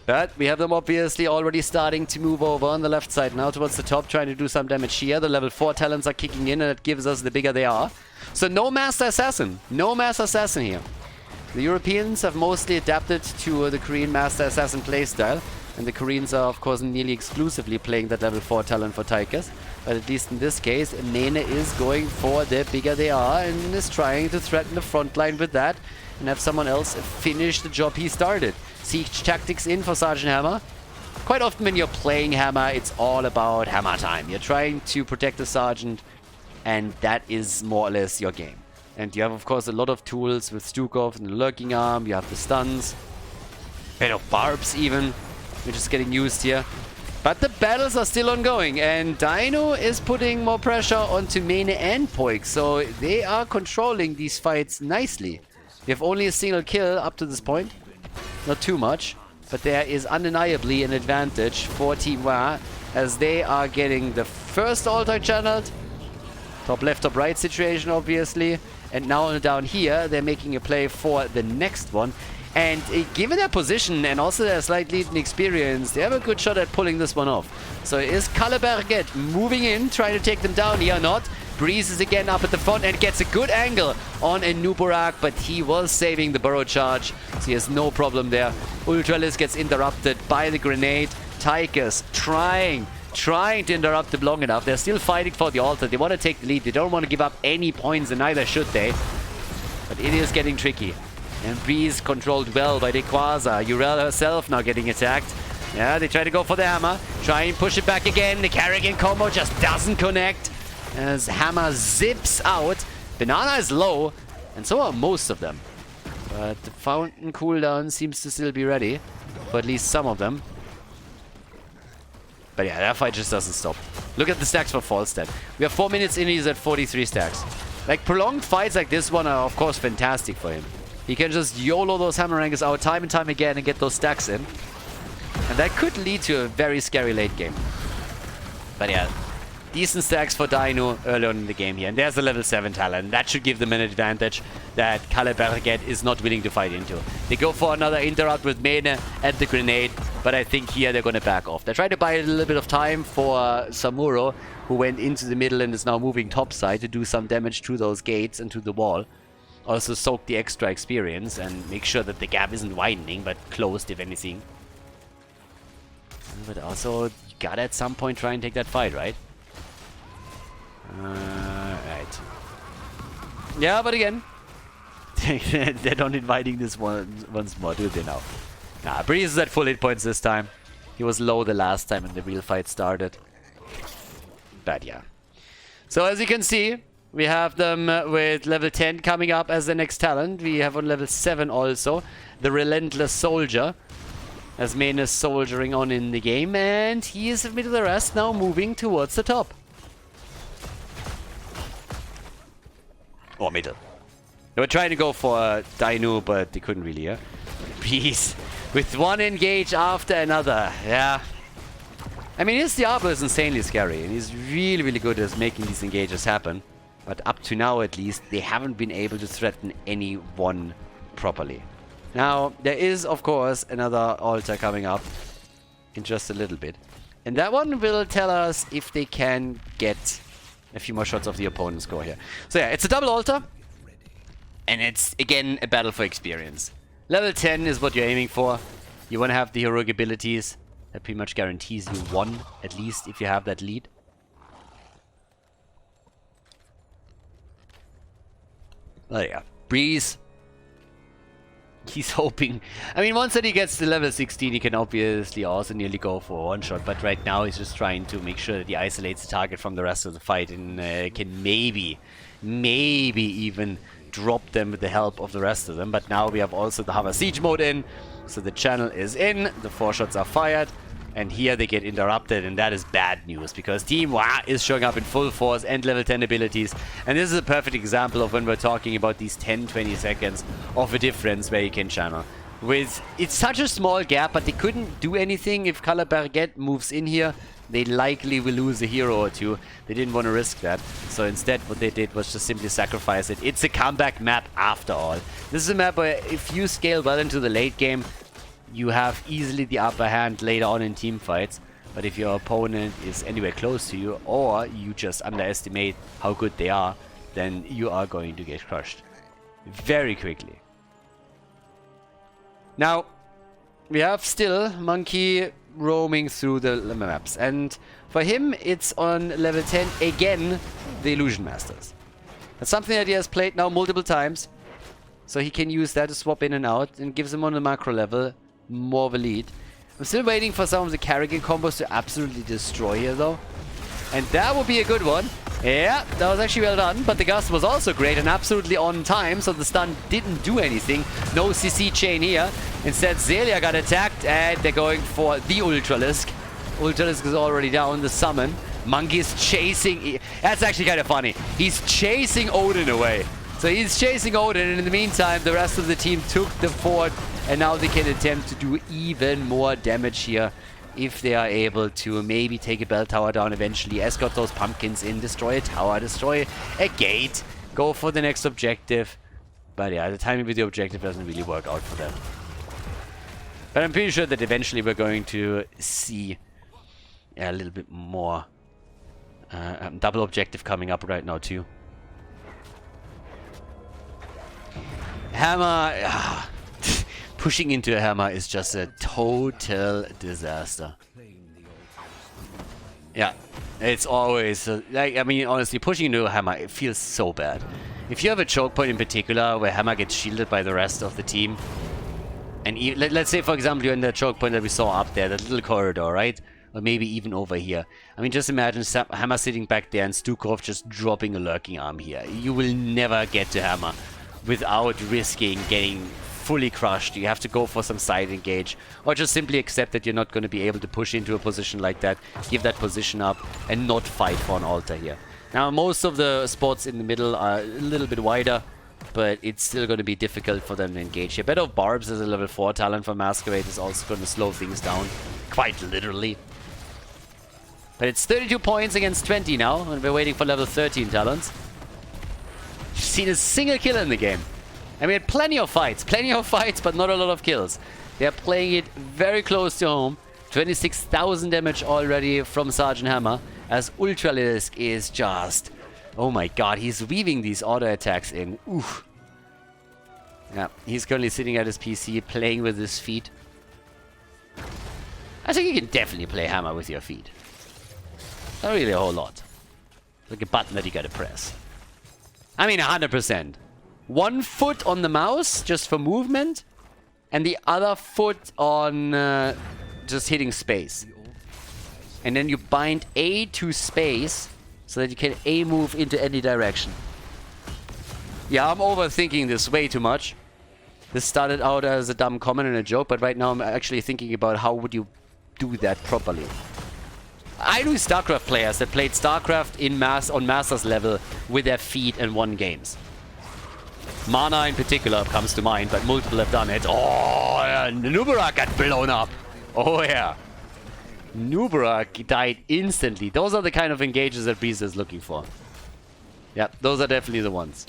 But we have them obviously already starting to move over on the left side now towards the top, trying to do some damage here. The level 4 talents are kicking in, and it gives us the bigger they are. So no Master Assassin. No Master Assassin here. The Europeans have mostly adapted to the Korean Master Assassin playstyle. And the Koreans are, of course, nearly exclusively playing that level 4 talent for Tychus. But at least in this case, Mene is going for the bigger they are and is trying to threaten the front line with that and have someone else finish the job he started. Siege tactics in for Sergeant Hammer. Quite often when you're playing Hammer, it's all about Hammer time. You're trying to protect the Sergeant, and that is more or less your game. And you have, of course, a lot of tools with Stukov and the Lurking Arm. You have the stuns, bit of barbs even, which is getting used here. But the battles are still ongoing, and Dino is putting more pressure onto Mene and Poik, so they are controlling these fights nicely. We have only a single kill up to this point. Not too much, but there is undeniably an advantage for Team Wa, as they are getting the first altar channeled. Top left, top right situation, obviously. And now down here, they're making a play for the next one. And given their position and also their slight lead in experience, they have a good shot at pulling this one off. So is Kalle Berget moving in, trying to take them down here or not? Breeze is again up at the front and gets a good angle on a Nuborak, but he was saving the burrow charge, so he has no problem there. Ultralis gets interrupted by the grenade. Tychus trying to interrupt them long enough. They're still fighting for the altar. They want to take the lead. They don't want to give up any points, and neither should they. But it is getting tricky. And Breeze controlled well by Dequaza. Urel herself now getting attacked. Yeah, they try to go for the hammer. Try and push it back again. The Kerrigan combo just doesn't connect as Hammer zips out. Banana is low, and so are most of them. But the fountain cooldown seems to still be ready for at least some of them. But yeah, that fight just doesn't stop. Look at the stacks for Falstad. We have 4 minutes in, he's at 43 stacks. Like, prolonged fights like this one are, of course, fantastic for him. He can just YOLO those hammerangers out time and time again and get those stacks in. And that could lead to a very scary late game. But yeah, decent stacks for Dino early on in the game here. And there's a level 7 talent. That should give them an advantage that Kalle Berget is not willing to fight into. They go for another interrupt with Mene at the grenade, but I think here they're going to back off. They try to buy a little bit of time for Samuro, who went into the middle and is now moving topside to do some damage to those gates and to the wall. Also soak the extra experience and make sure that the gap isn't widening, but closed if anything. But also, you gotta at some point try and take that fight, right? Right. Yeah, but again, they're not inviting this one once more, do they now? Nah, Breeze is at full hit points this time. He was low the last time when the real fight started. But yeah. So as you can see, we have them with level 10 coming up as the next talent. We have on level 7 also the Relentless Soldier, as Mene is soldiering on in the game, and he is amid the rest now moving towards the top. Or middle. They were trying to go for Dino, but they couldn't really, yeah? Peace. With one engage after another, yeah. I mean, his Diablo is insanely scary, and he's really, really good at making these engages happen. But up to now, at least, they haven't been able to threaten anyone properly. Now, there is, of course, another altar coming up in just a little bit. And that one will tell us if they can get a few more shots of the opponent's score here. So yeah, it's a double altar. And it's, again, a battle for experience. Level 10 is what you're aiming for. You want to have the heroic abilities. That pretty much guarantees you one, at least, if you have that lead. Oh yeah, Breeze. He's hoping... I mean, once that he gets to level 16, he can obviously also nearly go for a one-shot. But right now, he's just trying to make sure that he isolates the target from the rest of the fight. And can maybe even drop them with the help of the rest of them. But now we have also the Hammer Siege mode in. So the channel is in. The 4 shots are fired. And here they get interrupted, and that is bad news, because Team Wah is showing up in full force and level 10 abilities. And this is a perfect example of when we're talking about these 10-20 seconds of a difference where you can channel. It's such a small gap, but they couldn't do anything. If Kalle Berget moves in here, they likely will lose a hero or two. They didn't want to risk that. So instead, what they did was just simply sacrifice it. It's a comeback map after all. This is a map where if you scale well into the late game, you have easily the upper hand later on in team fights. But if your opponent is anywhere close to you, or you just underestimate how good they are, then you are going to get crushed very quickly. Now, we have still Monkey roaming through the maps. And for him, it's on level 10, again, the Illusion Masters. That's something that he has played now multiple times. So he can use that to swap in and out, and gives him on the macro level more of a lead. I'm still waiting for some of the Carrigan combos to absolutely destroy here though. And that would be a good one. Yeah, that was actually well done, but the gust was also great and absolutely on time, so the stun didn't do anything. No CC chain here. Instead, Zelia got attacked, and they're going for the Ultralisk. Ultralisk is already down, the summon. Monkey's chasing... That's actually kind of funny. He's chasing Odin away. So he's chasing Odin, and in the meantime, the rest of the team took the fort, and now they can attempt to do even more damage here if they are able to maybe take a bell tower down eventually, escort those pumpkins in, destroy a tower, destroy a gate, go for the next objective. But yeah, the timing with the objective doesn't really work out for them. But I'm pretty sure that eventually we're going to see a little bit more double objective coming up right now too. Hammer... Pushing into a hammer is just a total disaster. Yeah, it's always... like, I mean, honestly, pushing into a hammer, it feels so bad. If you have a choke point in particular where hammer gets shielded by the rest of the team, and let's say, for example, you're in the choke point that we saw up there, that little corridor, right? Or maybe even over here. I mean, just imagine hammer sitting back there and Stukov just dropping a lurking arm here. You will never get to hammer without risking getting fully crushed. You have to go for some side engage, or just simply accept that you're not going to be able to push into a position like that, give that position up, and not fight for an altar here. Now, most of the spots in the middle are a little bit wider, but it's still going to be difficult for them to engage here. Better of Barbs as a level 4 talent for Masquerade is also going to slow things down, quite literally. But it's 32 points against 20 now, and we're waiting for level 13 talents. You've seen a single kill in the game. And we had plenty of fights, but not a lot of kills. They're playing it very close to home. 26,000 damage already from Sergeant Hammer, as Ultralisk is just... oh my god, he's weaving these auto attacks in. Oof. Yeah, he's currently sitting at his PC, playing with his feet. I think you can definitely play Hammer with your feet. Not really a whole lot. Like a button that you gotta press. I mean, 100%. One foot on the mouse, just for movement, and the other foot on just hitting space. And then you bind A to space, so that you can A move into any direction. Yeah, I'm overthinking this way too much. This started out as a dumb comment and a joke, but right now I'm actually thinking about how would you do that properly. I knew StarCraft players that played StarCraft on Masters level with their feet and won games. Mana in particular comes to mind, but multiple have done it. Oh, Nubarak got blown up. Oh yeah. Nubarak died instantly. Those are the kind of engages that Breeze is looking for. Yeah, those are definitely the ones.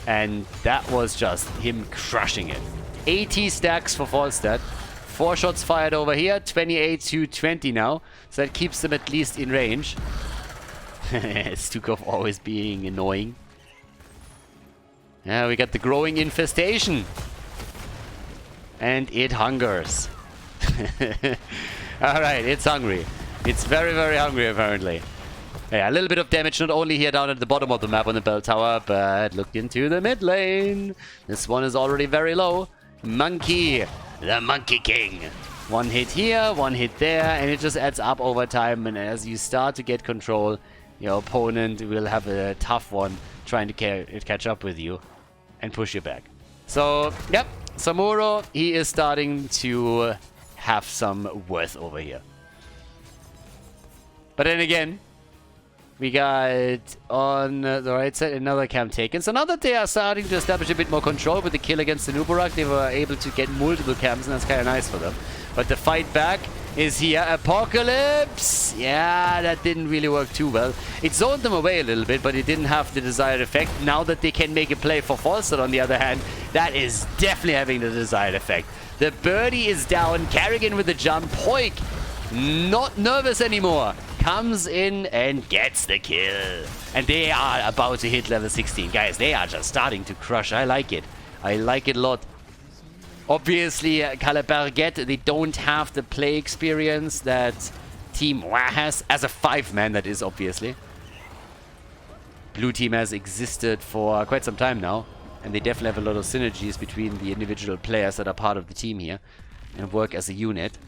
And that was just him crushing it. 80 stacks for Falstad. 4 shots fired over here. 28 to 20 now. So that keeps them at least in range. Stukov always being annoying. Yeah, we got the growing infestation. And it hungers. Alright, it's hungry. It's very, very hungry, apparently. Yeah, a little bit of damage, not only here down at the bottom of the map on the bell tower, but look into the mid lane. This one is already very low. Monkey, the Monkey King. One hit here, one hit there, and it just adds up over time. And as you start to get control, your opponent will have a tough one trying to catch up with you and push you back. So, yep, Samuro, he is starting to have some worth over here. But then again, we got on the right side another camp taken. So now that they are starting to establish a bit more control with the kill against the Nubarak, they were able to get multiple camps, and that's kind of nice for them. But the fight back is here. Apocalypse! Yeah, that didn't really work too well. It zoned them away a little bit, but it didn't have the desired effect. Now that they can make a play for Falstad, on the other hand, that is definitely having the desired effect. The birdie is down. Carrigan with the jump. Poik, not nervous anymore, comes in and gets the kill. And they are about to hit level 16. Guys, they are just starting to crush. I like it. I like it a lot. Obviously, Kalle Berget, they don't have the play experience that Team Wa has. As a 5-man, that is, obviously. Blue team has existed for quite some time now. And they definitely have a lot of synergies between the individual players that are part of the team here. And work as a unit.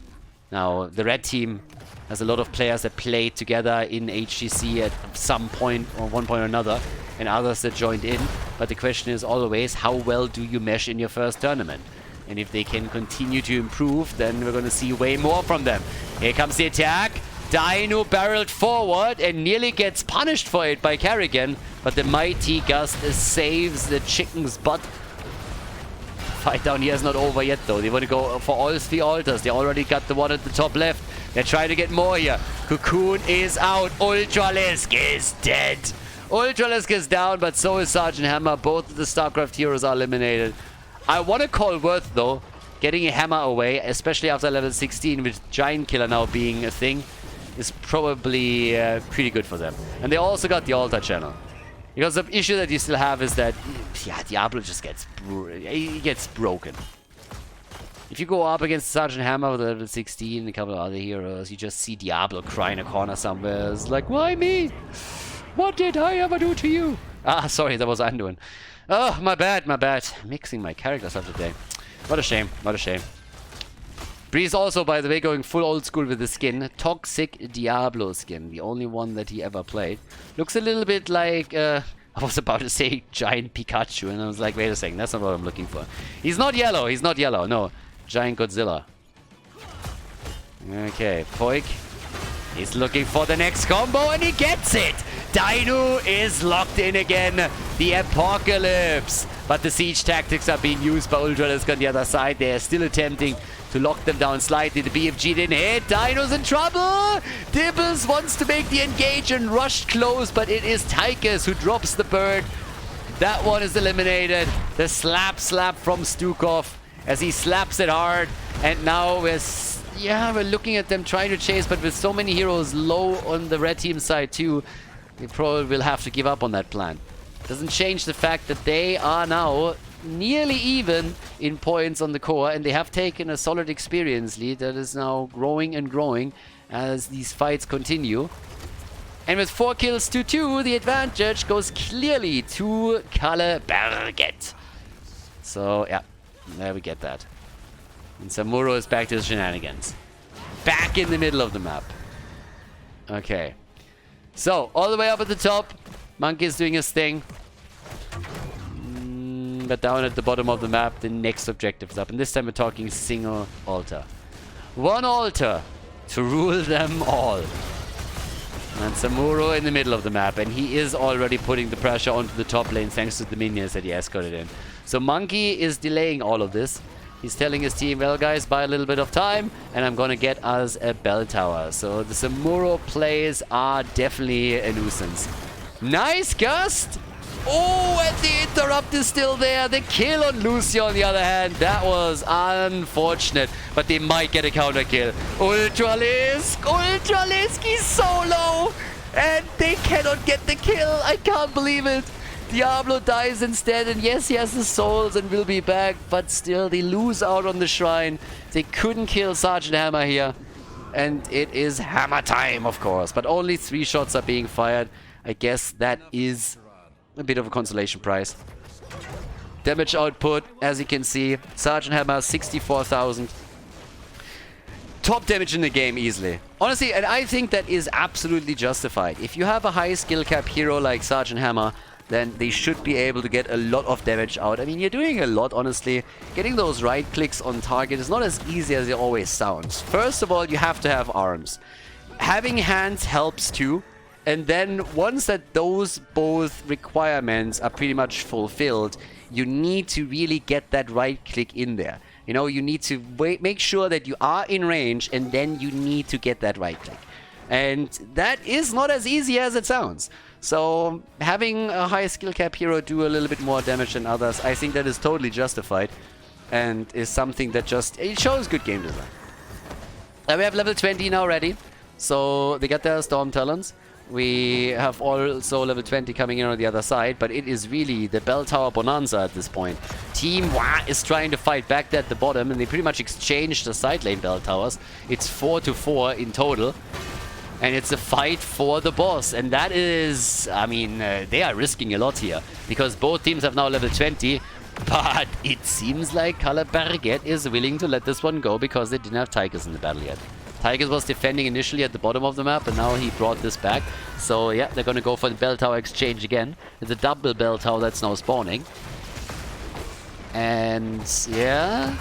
Now, the red team has a lot of players that played together in HGC at some point or one point or another, and others that joined in. But the question is always, how well do you mesh in your first tournament? And if they can continue to improve, then we're going to see way more from them. Here comes the attack. Dino barreled forward and nearly gets punished for it by Carrigan, but the mighty Gust saves the chicken's butt. Fight down here is not over yet, though. They want to go for all 3 altars. They already got the one at the top left. They're trying to get more here. Cocoon is out. Ultralisk is dead. Ultralisk is down, but so is Sergeant Hammer. Both of the StarCraft heroes are eliminated. I want to call worth, though, getting a Hammer away, especially after level 16, with Giant Killer now being a thing, is probably pretty good for them. And they also got the altar channel. Because the issue that you still have is that, yeah, Diablo just gets broken. If you go up against Sergeant Hammer with level 16 and a couple of other heroes, you just see Diablo cry in a corner somewhere. It's like, why me? What did I ever do to you? Ah, sorry, that was Anduin. Oh, my bad, my bad. Mixing my characters up today. What a shame, what a shame. Breeze also, by the way, going full old school with the skin. Toxic Diablo skin. The only one that he ever played. Looks a little bit like... I was about to say Giant Pikachu, and I was like, wait a second, that's not what I'm looking for. He's not yellow, no. Giant Godzilla. Okay, Poik. He's looking for the next combo, and he gets it! Dino is locked in again. The Apocalypse. But the siege tactics are being used by Ultralisk on the other side. They are still attempting to lock them down slightly. The BFG didn't hit. Dino's in trouble. Dibbles wants to make the engage and rush close, but it is Tychus who drops the bird. That one is eliminated. The slap from Stukov as he slaps it hard. And now we're looking at them trying to chase, but with so many heroes low on the red team side too, they probably will have to give up on that plan. Doesn't change the fact that they are now nearly even in points on the core, and they have taken a solid experience lead that is now growing and growing as these fights continue. And with 4 kills to 2, the advantage goes clearly to Kalle Berget. So, yeah, there we get that. And Samuro is back to his shenanigans. Back in the middle of the map. Okay. So, all the way up at the top, Monkey is doing his thing. But down at the bottom of the map, the next objective is up. And this time we're talking single altar. 1 altar to rule them all. And Samuro in the middle of the map. And he is already putting the pressure onto the top lane thanks to the minions that he escorted in. So Monkey is delaying all of this. He's telling his team, well guys, buy a little bit of time and I'm gonna get us a bell tower. So the Samuro plays are definitely a nuisance. Nice Gust! Oh, and the interrupt is still there. The kill on Lucio on the other hand, that was unfortunate. But they might get a counter kill. Ultralisk! Ultralisk is so low! And they cannot get the kill. I can't believe it. Diablo dies instead, and yes, he has the souls and will be back, but still, they lose out on the shrine. They couldn't kill Sergeant Hammer here. And it is hammer time, of course. But only 3 shots are being fired. I guess that is a bit of a consolation prize. Damage output, as you can see, Sergeant Hammer, 64,000. Top damage in the game easily. Honestly, and I think that is absolutely justified. If you have a high skill cap hero like Sergeant Hammer, then they should be able to get a lot of damage out. I mean, you're doing a lot, honestly. Getting those right clicks on target is not as easy as it always sounds. First of all, you have to have arms. Having hands helps too. And then once that those both requirements are pretty much fulfilled, you need to really get that right click in there. You know, you need to make sure that you are in range, and then you need to get that right click. And that is not as easy as it sounds. So having a high skill cap hero do a little bit more damage than others, I think that is totally justified. And is something that just, it shows good game design. We have level 20 now ready. So they got their Storm Talons. We have also level 20 coming in on the other side, but it is really the Bell Tower Bonanza at this point. Team Wah is trying to fight back at the bottom, and they pretty much exchanged the side lane Bell Towers. It's 4-4 in total, and it's a fight for the boss. And that is, I mean, they are risking a lot here, because both teams have now level 20, but it seems like Kalle Berget is willing to let this one go, because they didn't have Tigers in the battle yet. Tigers was defending initially at the bottom of the map, and now he brought this back. So yeah, they're gonna go for the Bell Tower exchange again. It's a double Bell Tower that's now spawning. And yeah,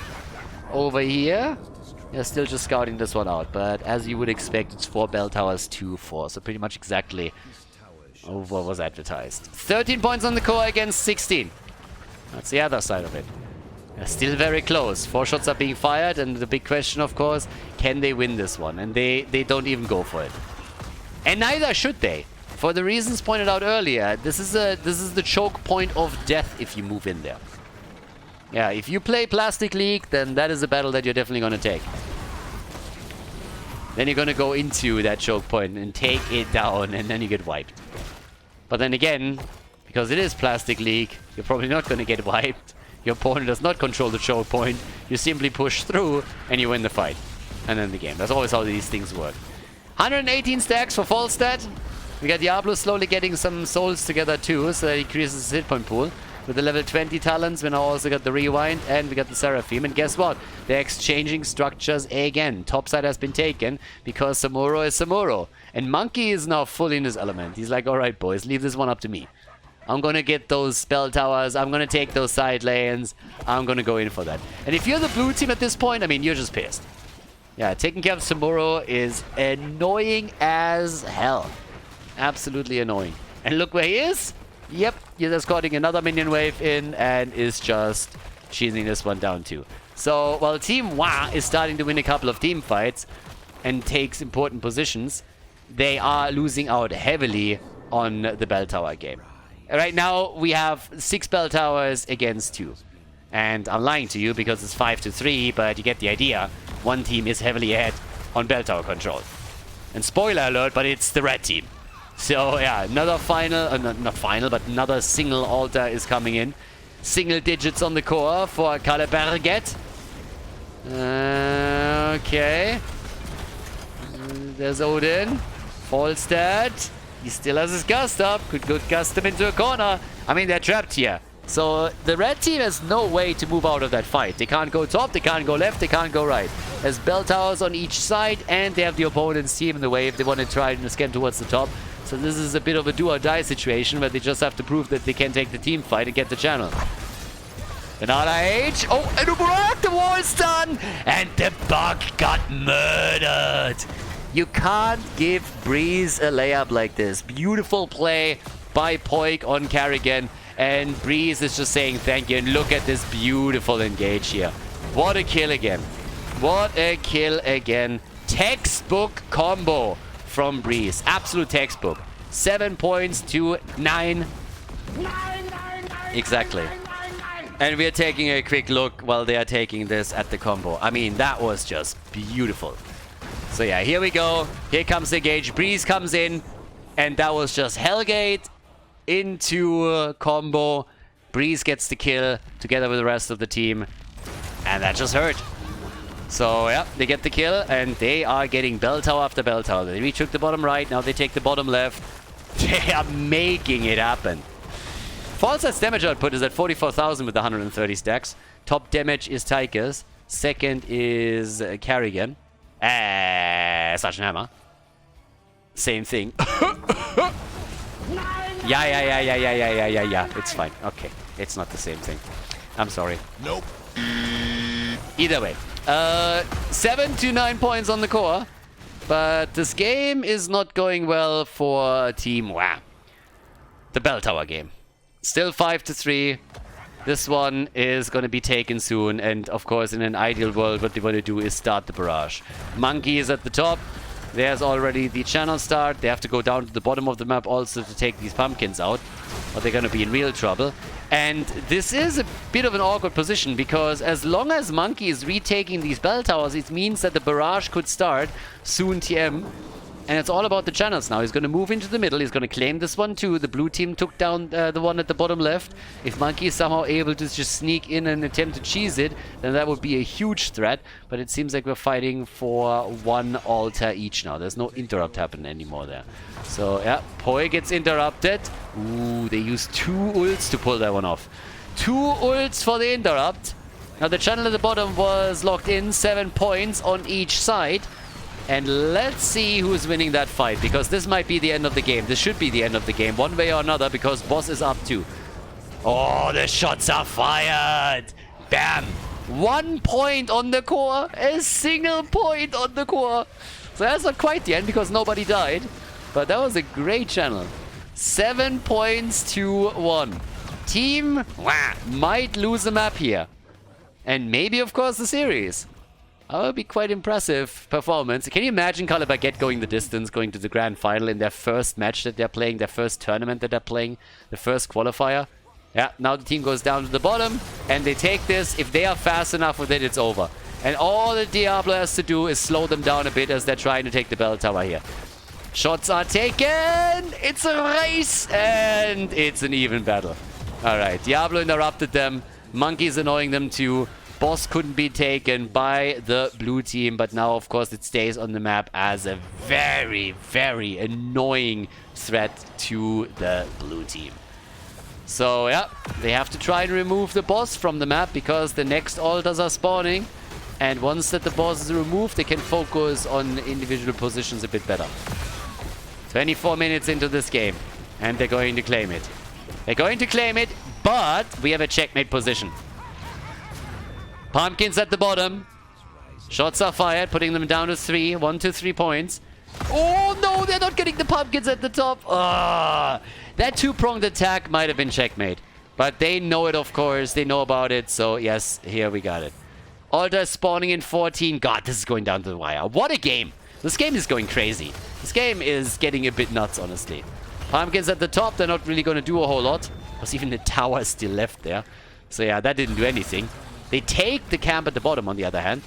over here, they're still just scouting this one out. But as you would expect, it's 4 Bell Towers to 4. So pretty much exactly what was advertised. 13 points on the core against 16. That's the other side of it. They're still very close. 4 shots are being fired, and the big question, of course, can they win this one? And they don't even go for it. And neither should they. For the reasons pointed out earlier, this is the choke point of death if you move in there. Yeah, if you play Plastic League, then that is a battle that you're definitely going to take. Then you're going to go into that choke point and take it down, and then you get wiped. But then again, because it is Plastic League, you're probably not going to get wiped. Your opponent does not control the choke point. You simply push through and you win the fight. And then the game. That's always how these things work. 118 stacks for Falstad. We got Diablo slowly getting some souls together too, so that increases his hit point pool. With the level 20 talents, we now also got the Rewind and we got the Seraphim. And guess what? They're exchanging structures again. Topside has been taken because Samuro is Samuro. And Monkey is now fully in his element. He's like, alright boys, leave this one up to me. I'm gonna get those spell towers, I'm gonna take those side lanes, I'm gonna go in for that. And if you're the blue team at this point, I mean, you're just pissed. Yeah, taking care of Samuro is annoying as hell. Absolutely annoying. And look where he is. Yep, he's escorting another minion wave in and is just cheesing this one down too. So, while Team Wah is starting to win a couple of team fights and takes important positions, they are losing out heavily on the Bell Tower game. Right now, we have 6 Bell Towers against 2. And I'm lying to you because it's 5-3, but you get the idea. One team is heavily ahead on Bell Tower control. And spoiler alert, but it's the red team. So yeah, another final, not final, but another single altar is coming in. Single digits on the core for Kalle Berget. Okay. There's Odin. Falstad. He still has his gust up. Could gust him into a corner. I mean, they're trapped here. So the red team has no way to move out of that fight. They can't go top, they can't go left, they can't go right. There's bell towers on each side, and they have the opponent's team in the way if they want to try and scan towards the top. So this is a bit of a do or die situation where they just have to prove that they can take the team fight and get the channel. Another H. Oh, and Uburak, the wall's done! And the bug got murdered! You can't give Breeze a layup like this. Beautiful play by Poik on Carrigan. And Breeze is just saying thank you. And look at this beautiful engage here. What a kill again. What a kill again. Textbook combo from Breeze. Absolute textbook. 7 points to 9. Exactly. And we're taking a quick look while they are taking this at the combo. I mean, that was just beautiful. So yeah, here we go. Here comes the engage. Breeze comes in. And that was just Hellgate into combo. Breeze gets the kill together with the rest of the team. And that just hurt. So, yeah, they get the kill, and they are getting bell tower after bell tower. They retook the bottom right, now they take the bottom left. They are making it happen. Falside's damage output is at 44,000 with 130 stacks. Top damage is Tychus. Second is Carrigan. Such an hammer. Same thing. Yeah. It's fine. Okay. It's not the same thing. I'm sorry. Nope. Either way. 7 to 9 points on the core. But this game is not going well for Team Wham. The bell tower game. Still 5 to 3. This one is going to be taken soon. And of course, in an ideal world, what they want to do is start the barrage. Monkey is at the top. There's already the channel start. They have to go down to the bottom of the map also to take these pumpkins out. Or they're going to be in real trouble. And this is a bit of an awkward position because as long as Monkey is retaking these bell towers, it means that the barrage could start soon TM. And it's all about the channels now. He's going to move into the middle. He's going to claim this one too. The blue team took down the one at the bottom left. If Monkey is somehow able to just sneak in and attempt to cheese it, then that would be a huge threat. But it seems like we're fighting for one altar each now. There's no interrupt happening anymore there. So, yeah, Poi gets interrupted. Ooh, they used 2 ults to pull that one off. 2 ults for the interrupt. Now, the channel at the bottom was locked in. 7 points on each side. And let's see who's winning that fight, because this might be the end of the game. This should be the end of the game, one way or another, because boss is up too. Oh, the shots are fired! Bam! 1 point on the core! A single point on the core! So that's not quite the end, because nobody died. But that was a great channel. 7 points to 1. Team might lose a map here. And maybe, of course, the series. That would be quite impressive performance. Can you imagine Kalle Berget going the distance, going to the grand final in their first match that they're playing, their first tournament that they're playing, the first qualifier? Yeah, now the team goes down to the bottom, and they take this. If they are fast enough with it, it's over. And all the Diablo has to do is slow them down a bit as they're trying to take the bell tower here. Shots are taken! It's a race! And it's an even battle. Alright, Diablo interrupted them. Monkey's annoying them too. Boss couldn't be taken by the blue team, but now, of course, it stays on the map as a very, very annoying threat to the blue team. So, yeah, they have to try and remove the boss from the map because the next altars are spawning. And once that the boss is removed, they can focus on individual positions a bit better. 24 minutes into this game, and they're going to claim it. They're going to claim it, but we have a checkmate position. Pumpkins at the bottom. Shots are fired, putting them down to 3. 1 to 3 points. Oh, no, they're not getting the pumpkins at the top. That two-pronged attack might have been checkmate. But they know it, of course. They know about it. So, yes, here we got it. Altar spawning in 14. God, this is going down to the wire. What a game. This game is going crazy. This game is getting a bit nuts, honestly. Pumpkins at the top. They're not really going to do a whole lot. Because even the tower is still left there. So, yeah, that didn't do anything. They take the camp at the bottom, on the other hand.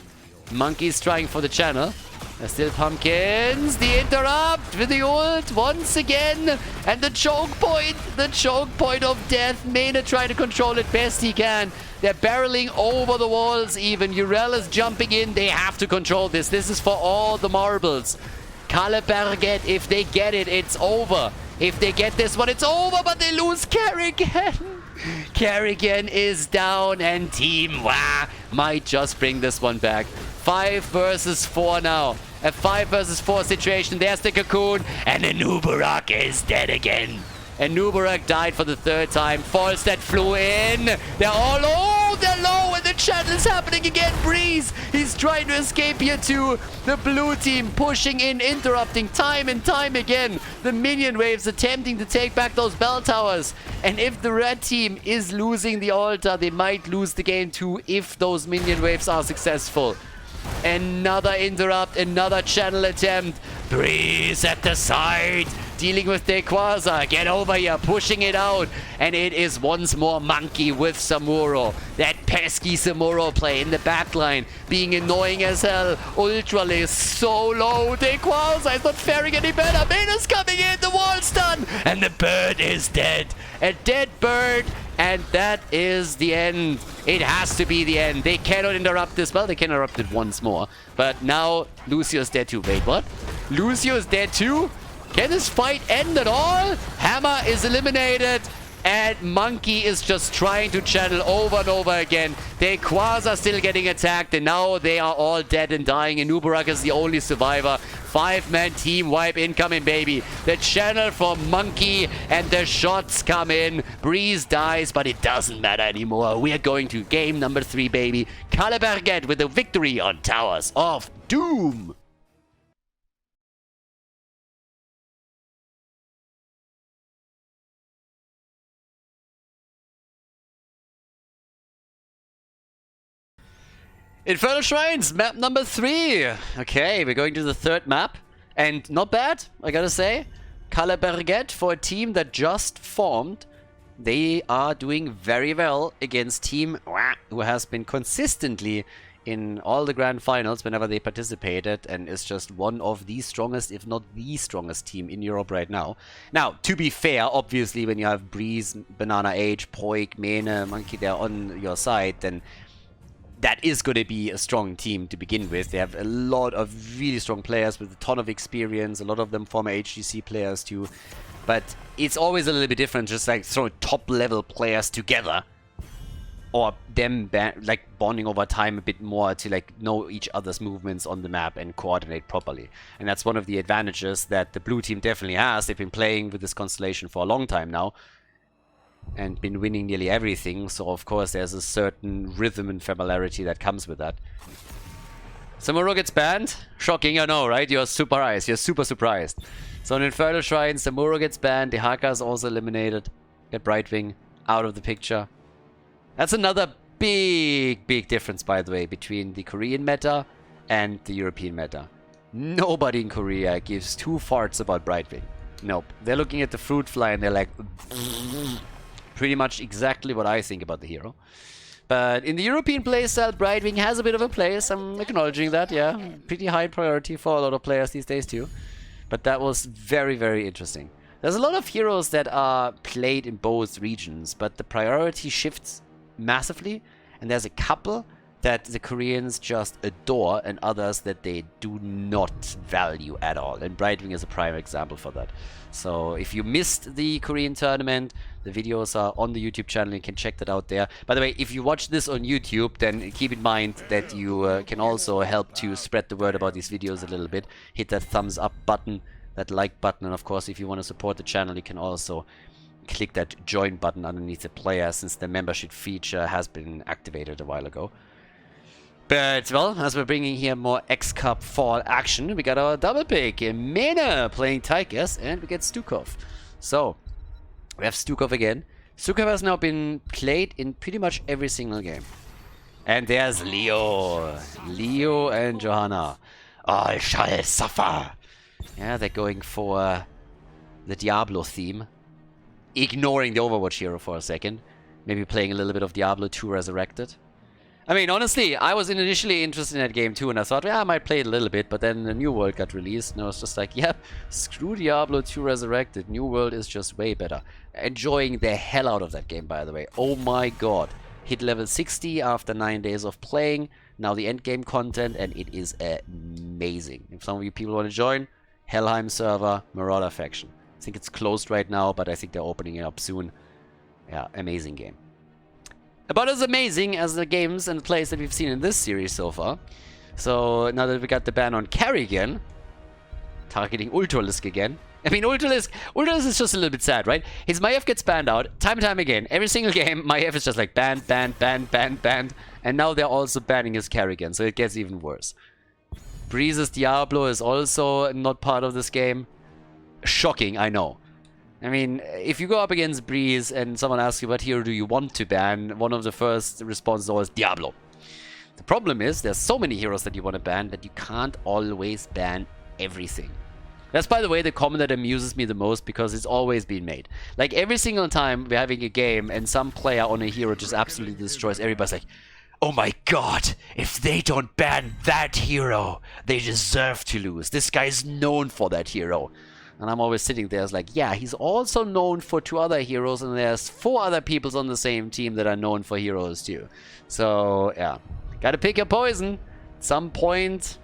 Monkey's trying for the channel. There's still pumpkins. The interrupt with the ult once again. And the choke point of death. Mena trying to control it best he can. They're barreling over the walls even. Urel is jumping in. They have to control this. This is for all the marbles. Kalle Berget, if they get it, it's over. If they get this one, it's over, but they lose Carrigan. Carrigan is down, and Team Wah might just bring this one back. 5 versus 4 now. A 5 versus 4 situation. There's the cocoon, and Anubarak is dead again. And Nubarak died for the 3rd time. Falstad flew in. They're all low. They're low. And the channel is happening again. Breeze. He's trying to escape here too. The blue team pushing in, interrupting time and time again. The minion waves attempting to take back those bell towers. And if the red team is losing the altar, they might lose the game too if those minion waves are successful. Another interrupt, another channel attempt. Breeze at the side, dealing with Dequaza. Get over here, pushing it out. And it is once more Monkey with Samuro. That pesky Samuro play in the backline, being annoying as hell. Ultra is so low. Dequaza is not faring any better. Mena's coming in, the wall's done. And the bird is dead. A dead bird And that is the end. It has to be the end. They cannot interrupt this. Well, they can interrupt it once more. But now Lucio's dead too. Wait, what? Lucio's dead too? Can this fight end at all? Hammer is eliminated. And Monkey is just trying to channel over and over again. The Quas are still getting attacked, and now they are all dead and dying. And Nubarak is the only survivor. 5-man team wipe incoming, baby. The channel from Monkey, and the shots come in. Breeze dies, but it doesn't matter anymore. We are going to game number 3, baby. Kalle Berget with a victory on Towers of Doom. Infernal Shrines, map number 3. Okay, we're going to the 3rd map. And not bad, I gotta say. Kalle Berget, for a team that just formed, they are doing very well against team who has been consistently in all the grand finals whenever they participated, and is just one of the strongest, if not the strongest team in Europe right now. Now, to be fair, obviously when you have Breeze, Banana Age, Poik, Mene, Monkey there on your side, then that is going to be a strong team to begin with. They have a lot of really strong players with a ton of experience, a lot of them former HGC players too. But it's always a little bit different, just like throwing top-level players together, or them like bonding over time a bit more to like know each other's movements on the map and coordinate properly. And that's one of the advantages that the blue team definitely has. They've been playing with this constellation for a long time now, and been winning nearly everything, so of course there's a certain rhythm and familiarity that comes with that. Samuro gets banned. Shocking, I know, right? You're surprised. You're super surprised. So in Infernal Shrine, Samuro gets banned. Dehaka is also eliminated. Get Brightwing out of the picture. That's another big difference, by the way, between the Korean meta and the European meta. Nobody in Korea gives 2 farts about Brightwing. Nope. They're looking at the fruit fly and they're like, pretty much exactly what I think about the hero. But in the European playstyle, Brightwing has a bit of a place. I'm acknowledging that, yeah. Pretty high priority for a lot of players these days too. But that was very interesting. There's a lot of heroes that are played in both regions, but the priority shifts massively. And there's a couple that the Koreans just adore and others that they do not value at all. And Brightwing is a prime example for that. So if you missed the Korean tournament, the videos are on the YouTube channel. You can check that out there. By the way, if you watch this on YouTube, then keep in mind that you can also help to spread the word about these videos a little bit. Hit that thumbs up button, that like button, and of course, if you want to support the channel, you can also click that join button underneath the player, since the membership feature has been activated a while ago. But, well, as we're bringing here more XCup fall action, we got our double pick. Mene playing Tigers, and we get Stukov. So, we have Stukov again. Stukov has now been played in pretty much every single game. And there's Leo. Leo and Johanna. I shall suffer. Yeah, they're going for the Diablo theme. Ignoring the Overwatch hero for a second. Maybe playing a little bit of Diablo 2 Resurrected. I mean, honestly, I was initially interested in that game too, and I thought, yeah, I might play it a little bit, but then the New World got released, and I was just like, yep, screw Diablo 2 Resurrected. New World is just way better. Enjoying the hell out of that game, by the way. Oh my god. Hit level 60 after 9 days of playing. Now the endgame content, and it is amazing. If some of you people want to join, Helheim server, Marauder faction. I think it's closed right now, but I think they're opening it up soon. Yeah, amazing game. About as amazing as the games and plays that we've seen in this series so far. So now that we got the ban on Carrigan, targeting Ultralisk again. I mean, Ultralisk is just a little bit sad, right? His Maiev gets banned out time and time again. Every single game, Maiev is just like banned. And now they're also banning his Carrigan, so it gets even worse. Breeze's Diablo is also not part of this game. Shocking, I know. I mean, if you go up against Breeze and someone asks you what hero do you want to ban, one of the first responses is always Diablo. The problem is there's so many heroes that you want to ban that you can't always ban everything. That's, by the way, the comment that amuses me the most, because it's always been made. Like, every single time we're having a game and some player on a hero just absolutely destroys, everybody's like, oh my god, if they don't ban that hero, they deserve to lose. This guy is known for that hero. And I'm always sitting there as like, yeah, he's also known for 2 other heroes, and there's 4 other peoples on the same team that are known for heroes too. So, yeah. Gotta pick your poison. At some point,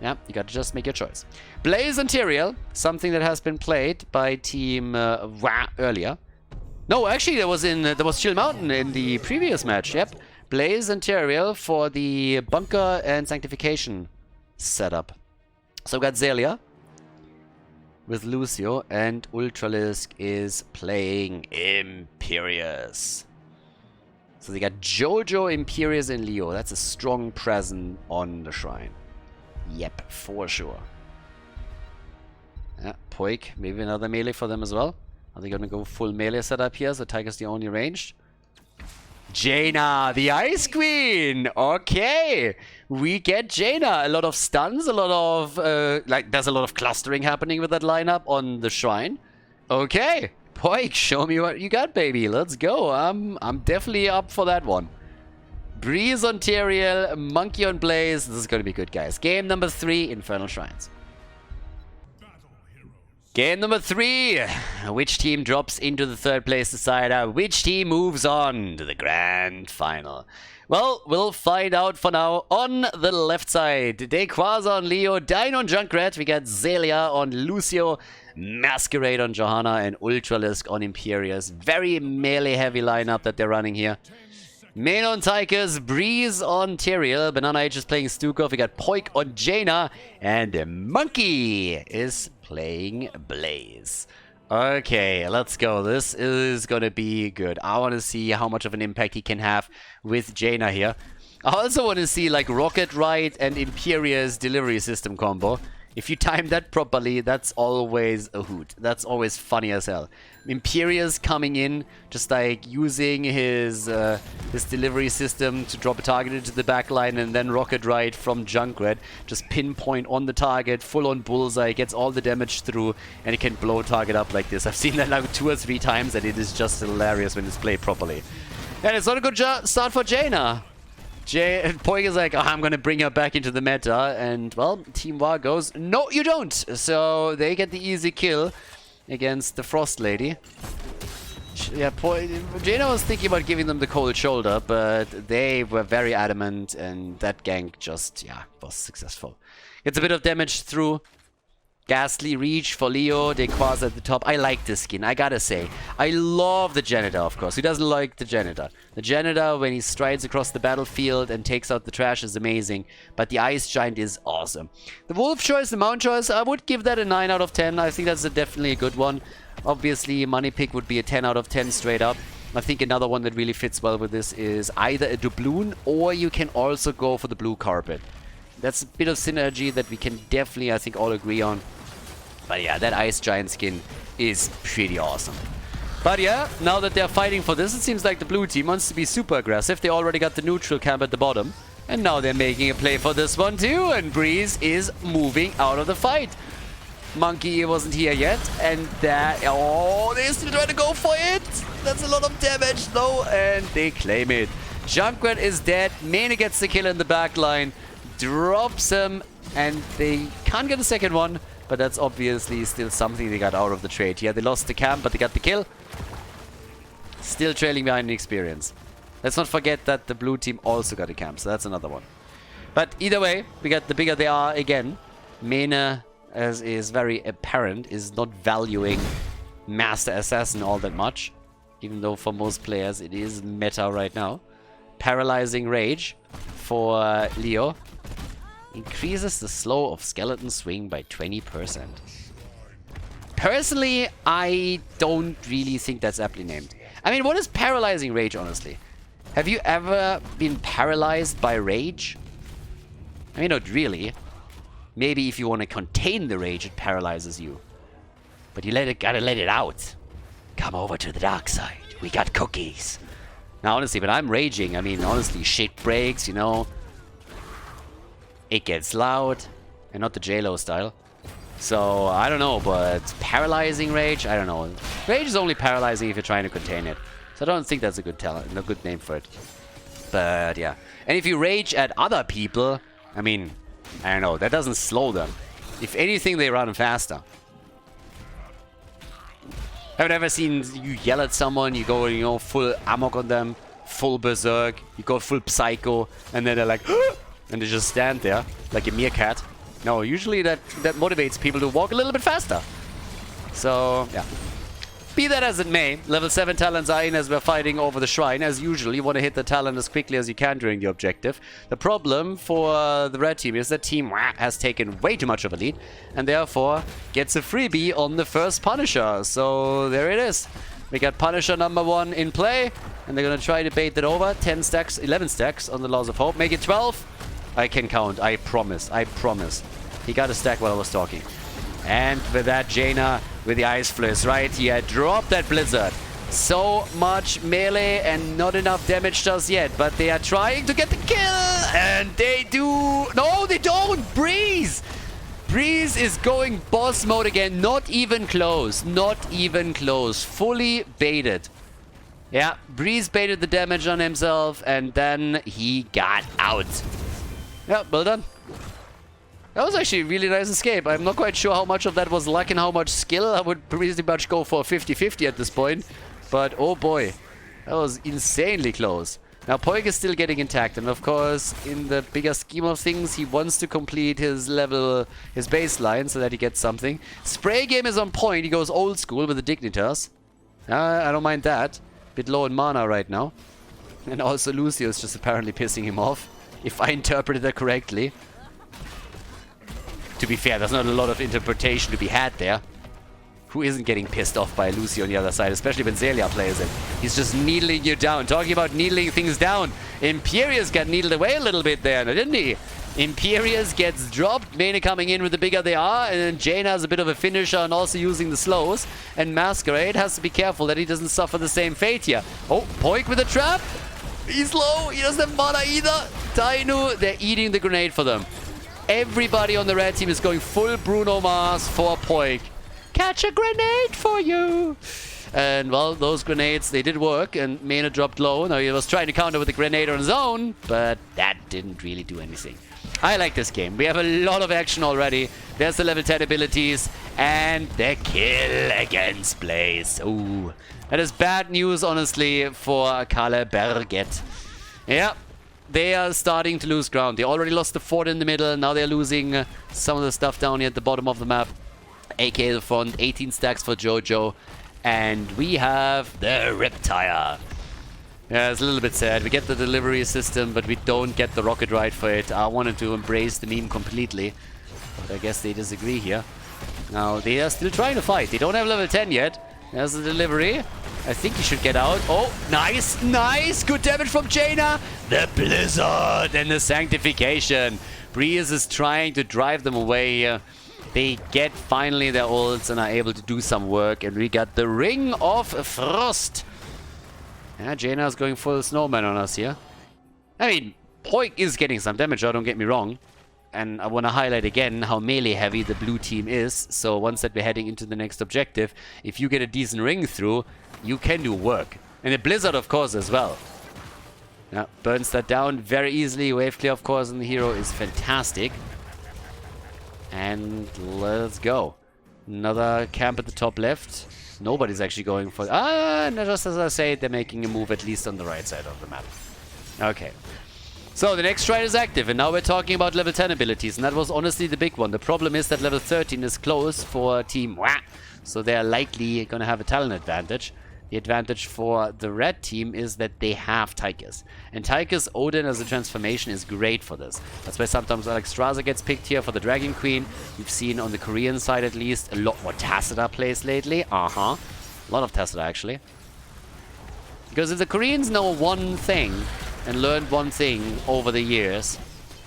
yeah, you gotta just make your choice. Blaze and Tyrael, something that has been played by team earlier. No, actually, there was Chill Mountain in the previous match, yep. Blaze and Tyrael for the bunker and sanctification setup. So we got Zelia with Lucio, and Ultralisk is playing Imperius. So they got Jojo, Imperius, and Leo. That's a strong presence on the shrine. Yep, for sure. Yeah, Poik, maybe another melee for them as well. Are they gonna go full melee setup here, so Tiger's the only ranged? Jaina, the Ice Queen! Okay! We get Jaina. A lot of stuns, a lot of, there's a lot of clustering happening with that lineup on the shrine. Okay! Poik, show me what you got, baby. Let's go. I'm definitely up for that one. Breeze on Tyrael, Monkey on Blaze. This is gonna be good, guys. Game number 3, Infernal Shrines. Game number 3. Which team drops into the 3rd place decider? Which team moves on to the grand final? Well, we'll find out for now. On the left side, Dequaza on Leo, Dino on Junkrat. We got Zelia on Lucio, Masquerade on Johanna, and Ultralisk on Imperius. Very melee-heavy lineup that they're running here. Main on Tychus, Breeze on Tyrael, Banana H is playing Stukov, we got Poik on Jaina, and the Monkey is playing Blaze. Okay, let's go. This is gonna be good. I want to see how much of an impact he can have with Jaina here. I also want to see like Rocket Ride and Imperius delivery system combo. If you time that properly, that's always a hoot. That's always funny as hell. Imperius coming in, just like using his delivery system to drop a target into the backline, and then Rocket Ride from Junkrat, just pinpoint on the target, full on bullseye, gets all the damage through, and it can blow target up like this. I've seen that like 2 or 3 times, and it is just hilarious when it's played properly. And it's not a good start for Jaina. Poik is like, oh, I'm gonna bring her back into the meta, and well, Team War goes, no you don't! So they get the easy kill against the Frost Lady. Yeah, Jaina was thinking about giving them the cold shoulder, but they were very adamant, and that gank just, yeah, was successful. Gets a bit of damage through. Ghastly Reach for Leo, Dequaza at the top. I like this skin, I gotta say. I love the Janitor, of course. Who doesn't like the Janitor? The Janitor, when he strides across the battlefield and takes out the trash, is amazing. But the Ice Giant is awesome. The Wolf choice, the Mount choice, I would give that a 9 out of 10. I think that's definitely a good one. Obviously, Money Pick would be a 10 out of 10 straight up. I think another one that really fits well with this is either a doubloon, or you can also go for the blue carpet. That's a bit of synergy that we can definitely, I think, all agree on. But yeah, that Ice Giant skin is pretty awesome. But yeah, now that they're fighting for this, it seems like the blue team wants to be super aggressive. They already got the neutral camp at the bottom. And now they're making a play for this one too. And Breeze is moving out of the fight. Monkey wasn't here yet. And that... oh, they're still trying to go for it. That's a lot of damage though. And they claim it. Junkrat is dead. Mane gets the kill in the back line. Drops him. And they can't get the second one. But that's obviously still something they got out of the trade. Yeah, they lost the camp, but they got the kill. Still trailing behind in experience. Let's not forget that the blue team also got a camp, so that's another one. But either way, we got the bigger they are again. Mena, as is very apparent, is not valuing Master Assassin all that much. Even though for most players it is meta right now. Paralyzing Rage for Leo. Increases the slow of Skeleton Swing by 20%. Personally, I don't really think that's aptly named. I mean, what is Paralyzing Rage, honestly? Have you ever been paralyzed by Rage? I mean, not really. Maybe if you want to contain the Rage, it paralyzes you. But you gotta let it out. Come over to the dark side. We got cookies. Now, honestly, when I'm raging, I mean, honestly, shit breaks, you know. It gets loud, and not the J-Lo style. So, I don't know, but paralyzing Rage? I don't know. Rage is only paralyzing if you're trying to contain it. So I don't think that's a good talent, a good name for it. But, yeah. And if you rage at other people, I mean, I don't know, that doesn't slow them. If anything, they run faster. I've never seen you yell at someone, you go, you know, full amok on them, full berserk, you go full psycho, and then they're like, and they just stand there like a meerkat. No, usually that motivates people to walk a little bit faster. So, yeah. Be that as it may, level 7 talents are in as we're fighting over the shrine. As usual, you want to hit the talent as quickly as you can during the objective. The problem for the red team is that Team has taken way too much of a lead and therefore gets a freebie on the first Punisher. So there it is. We got Punisher number 1 in play and they're going to try to bait it over. 10 stacks, 11 stacks on the Laws of Hope. Make it 12. I can count. I promise. I promise. He got a stack while I was talking. And with that, Jaina with the Ice Fliss right here. Drop that Blizzard. So much melee and not enough damage just yet. But they are trying to get the kill. And they do. No, they don't. Breeze. Breeze is going boss mode again. Not even close. Not even close. Fully baited. Yeah, Breeze baited the damage on himself. And then he got out. Yeah, well done. That was actually a really nice escape. I'm not quite sure how much of that was luck and how much skill. I would pretty much go for 50-50 at this point. But oh boy, that was insanely close. Now Poik is still getting intact. And of course, in the bigger scheme of things, he wants to complete his level, his baseline so that he gets something. Spray game is on point. He goes old school with the Dignitas. I don't mind that. Bit low in mana right now. And also Lucio is just apparently pissing him off. If I interpreted that correctly. To be fair, there's not a lot of interpretation to be had there. Who isn't getting pissed off by Lucio on the other side, especially when Zelia plays it? He's just needling you down. Talking about needling things down. Imperius got needled away a little bit there, didn't he? Imperius gets dropped. Mane coming in with the bigger they are. And then Jaina has a bit of a finisher and also using the slows. And Masquerade has to be careful that he doesn't suffer the same fate here. Oh, Poik with a trap. He's low. He doesn't have mana either. Tainu, they're eating the grenade for them. Everybody on the red team is going full Bruno Mars for Poik. Catch a grenade for you! And, well, those grenades, they did work, and Mane dropped low. Now, he was trying to counter with a grenade on his own, but that didn't really do anything. I like this game. We have a lot of action already. There's the level 10 abilities, and the kill against Blaze. Ooh. That is bad news, honestly, for Kalle Berget. Yeah. They are starting to lose ground. They already lost the fort in the middle. Now they're losing some of the stuff down here at the bottom of the map. aka the front. 18 stacks for Jojo. And we have the Riptire. Yeah, it's a little bit sad. We get the delivery system, but we don't get the rocket ride for it. I wanted to embrace the meme completely. But I guess they disagree here. Now, they are still trying to fight. They don't have level 10 yet. There's the delivery. I think he should get out. Oh, nice, nice. Good damage from Jaina. The Blizzard and the Sanctification. Breeze is trying to drive them away here. They get finally their ults and are able to do some work. And we got the Ring of Frost. Yeah, Jaina is going full snowman on us here. I mean, Poik is getting some damage, don't get me wrong. And I want to highlight again how melee heavy the blue team is. So once that we're heading into the next objective, if you get a decent ring through, you can do work. And the Blizzard, of course, as well. Yeah, burns that down very easily. Wave clear, of course, and the hero is fantastic. And let's go. Another camp at the top left. Nobody's actually going for... Ah, just as I say, they're making a move at least on the right side of the map. Okay. So the next shrine is active, and now we're talking about level 10 abilities, and that was honestly the big one. The problem is that level 13 is close for Team Wah, so they're likely going to have a talent advantage. The advantage for the red team is that they have Tychus. And Tychus Odin as a transformation is great for this. That's why sometimes Alexstrasza gets picked here for the Dragon Queen. We've seen on the Korean side at least a lot more Tacita plays lately. A lot of Tacita actually. Because if the Koreans know one thing and learned one thing over the years,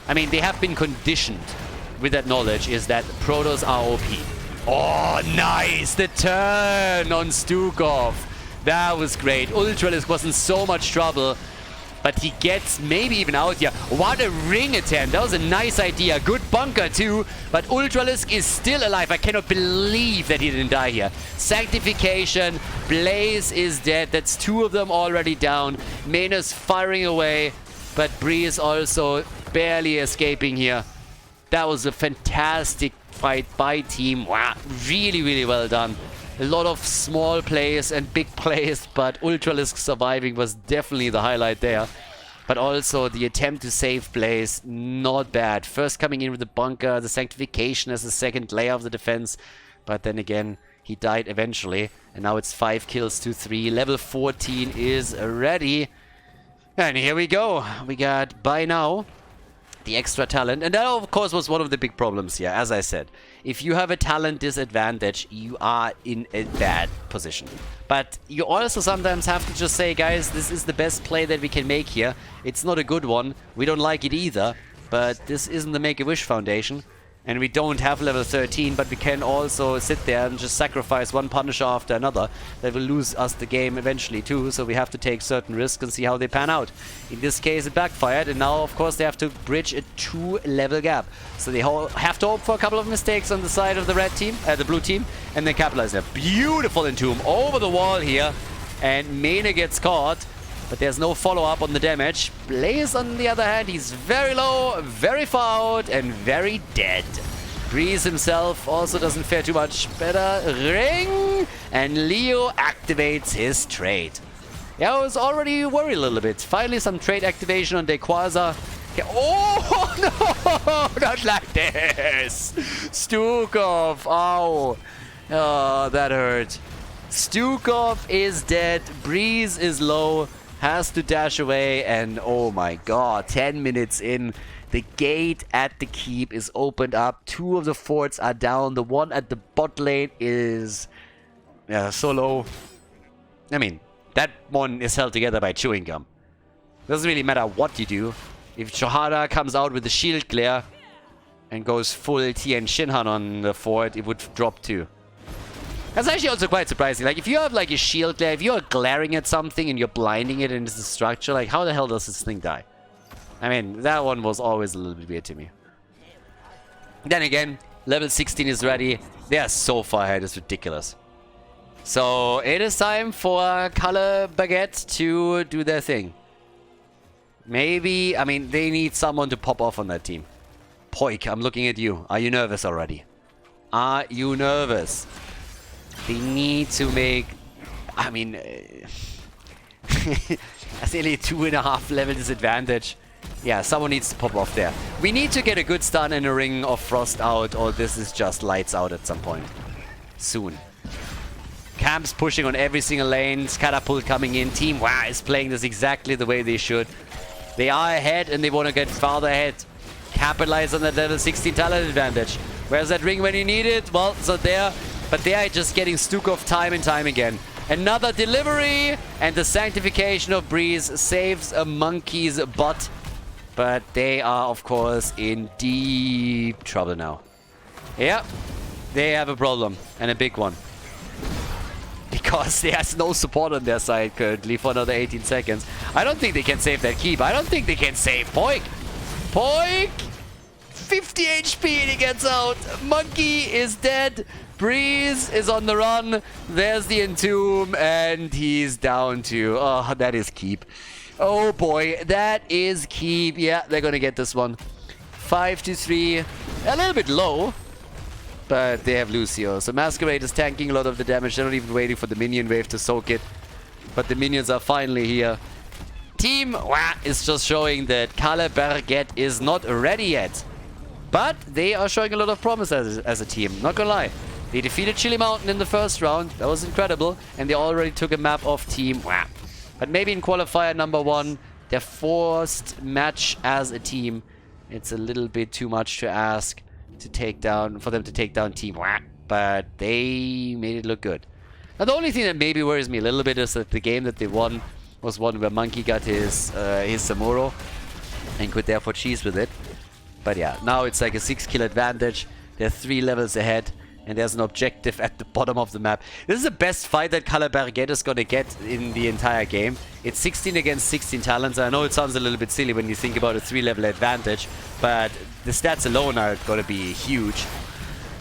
I mean, they have been conditioned with that knowledge, is that Protoss are OP. Oh, nice! The turn on Stukov. That was great. Ultralisk was in so much trouble, but he gets maybe even out here. What a ring attempt. That was a nice idea. Good bunker too, but Ultralisk is still alive. I cannot believe that he didn't die here. Sanctification. Blaze is dead. That's two of them already down. Mena's firing away, but Breeze also barely escaping here. That was a fantastic fight by team. Wow, really, really well done. A lot of small plays and big plays, but Ultralisk surviving was definitely the highlight there. But also the attempt to save plays, not bad. First coming in with the bunker, the sanctification as the second layer of the defense. But then again, he died eventually. And now it's 5 kills to 3. Level 14 is ready. And here we go. We got, by now, the extra talent. And that, of course, was one of the big problems here, as I said. If you have a talent disadvantage, you are in a bad position. But you also sometimes have to just say, guys, this is the best play that we can make here. It's not a good one. We don't like it either. But this isn't the Make-A-Wish Foundation. And we don't have level 13, but we can also sit there and just sacrifice one Punisher after another. That will lose us the game eventually too, so we have to take certain risks and see how they pan out. In this case, it backfired, and now, of course, they have to bridge a 2-level gap. So they have to hope for a couple of mistakes on the side of the red team, the blue team, and then capitalize there. Beautiful Entomb over the wall here, and Mene gets caught. But there's no follow-up on the damage. Blaze, on the other hand, he's very low, very far out, and very dead. Breeze himself also doesn't fare too much better. Ring! And Leo activates his trait. Yeah, I was already worried a little bit. Finally, some trait activation on Dequaza. Okay. Oh, no! Not like this! Stukov, ow. Oh, that hurt. Stukov is dead. Breeze is low. Has to dash away, and oh my god, 10 minutes in, the gate at the keep is opened up. 2 of the forts are down. The one at the bot lane is so low. I mean, that one is held together by chewing gum. Doesn't really matter what you do. If Shohada comes out with the shield glare and goes full Tien Shinhan on the fort, it would drop too. That's actually also quite surprising. Like, if you have, like, a shield glare, if you're glaring at something and you're blinding it into the structure, like, how the hell does this thing die? I mean, that one was always a little bit weird to me. Then again, level 16 is ready. They are so far ahead, it's ridiculous. So, it is time for Kalle Berget to do their thing. Maybe, I mean, they need someone to pop off on that team. Poik, I'm looking at you. Are you nervous already? Are you nervous? They need to make, I mean, that's nearly a 2.5 level disadvantage. Yeah, someone needs to pop off there. We need to get a good stun and a Ring of Frost out, or this is just lights out at some point. Soon. Camps pushing on every single lane, Catapult coming in. Team WA is playing this exactly the way they should. They are ahead and they want to get farther ahead. Capitalize on that level 16 talent advantage. Where's that Ring when you need it? Well, it's not there. But they are just getting Stukov time and time again. Another delivery, and the sanctification of Breeze saves a monkey's butt. But they are, of course, in deep trouble now. Yeah, they have a problem, and a big one. Because there's no support on their side currently for another 18 seconds. I don't think they can save that keep. I don't think they can save Poik. Poik! 50 HP and he gets out. Monkey is dead. Breeze is on the run. There's the Entomb, and he's down to... Oh, that is keep. Oh boy, that is keep. Yeah, they're gonna get this one. 5 to 3. A little bit low, but they have Lucio. So Masquerade is tanking a lot of the damage. They're not even waiting for the minion wave to soak it. But the minions are finally here. Team WA is just showing that Kalle Berget is not ready yet. But they are showing a lot of promise as a team, not gonna lie. They defeated Chili Mountain in the first round. That was incredible. And they already took a map off Team WA. But maybe in qualifier number 1, their first match as a team, it's a little bit too much to ask to take down, for them to take down Team WA. But they made it look good. Now the only thing that maybe worries me a little bit is that the game that they won was one where Monkey got his Samuro and could therefore cheese with it. But yeah, now it's like a 6-kill advantage. They're 3 levels ahead. And there's an objective at the bottom of the map. This is the best fight that Kalle Berget is going to get in the entire game. It's 16 against 16 talents. I know it sounds a little bit silly when you think about a 3-level advantage, but the stats alone are going to be huge.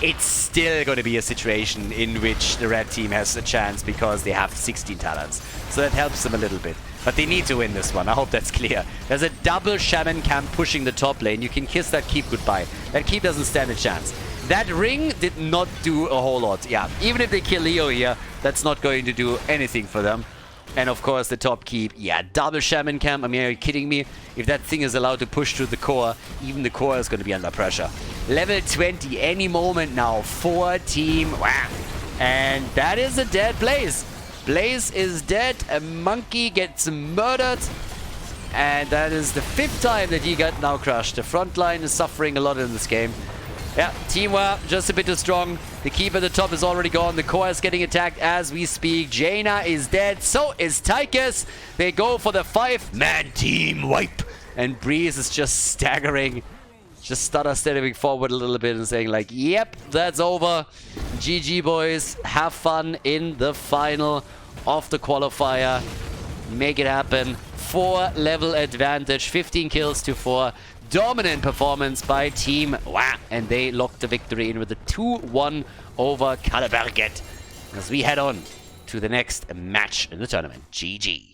It's still going to be a situation in which the red team has a chance because they have 16 talents. So that helps them a little bit. But they need to win this one. I hope that's clear. There's a double Shaman camp pushing the top lane. You can kiss that keep goodbye. That keep doesn't stand a chance. That ring did not do a whole lot. Yeah, even if they kill Leo here, that's not going to do anything for them. And of course, the top keep. Yeah, double Shaman Camp. I mean, are you kidding me? If that thing is allowed to push through the core, even the core is going to be under pressure. Level 20, any moment now. 4 team. Wow. And that is a dead Blaze. Blaze is dead. A monkey gets murdered. And that is the 5th time that he got now crushed. The front line is suffering a lot in this game. Yeah, Teamwa just a bit too strong. The keep at the top is already gone. The core is getting attacked as we speak. Jaina is dead. So is Tychus. They go for the 5-man team wipe. And Breeze is just staggering. Just stutter stepping forward a little bit and saying like, yep, that's over. GG, boys. Have fun in the final of the qualifier. Make it happen. 4 level advantage. 15 kills to 4. Dominant performance by Team Wow. And they locked the victory in with a 2-1 over Kalle Berget. As we head on to the next match in the tournament. GG.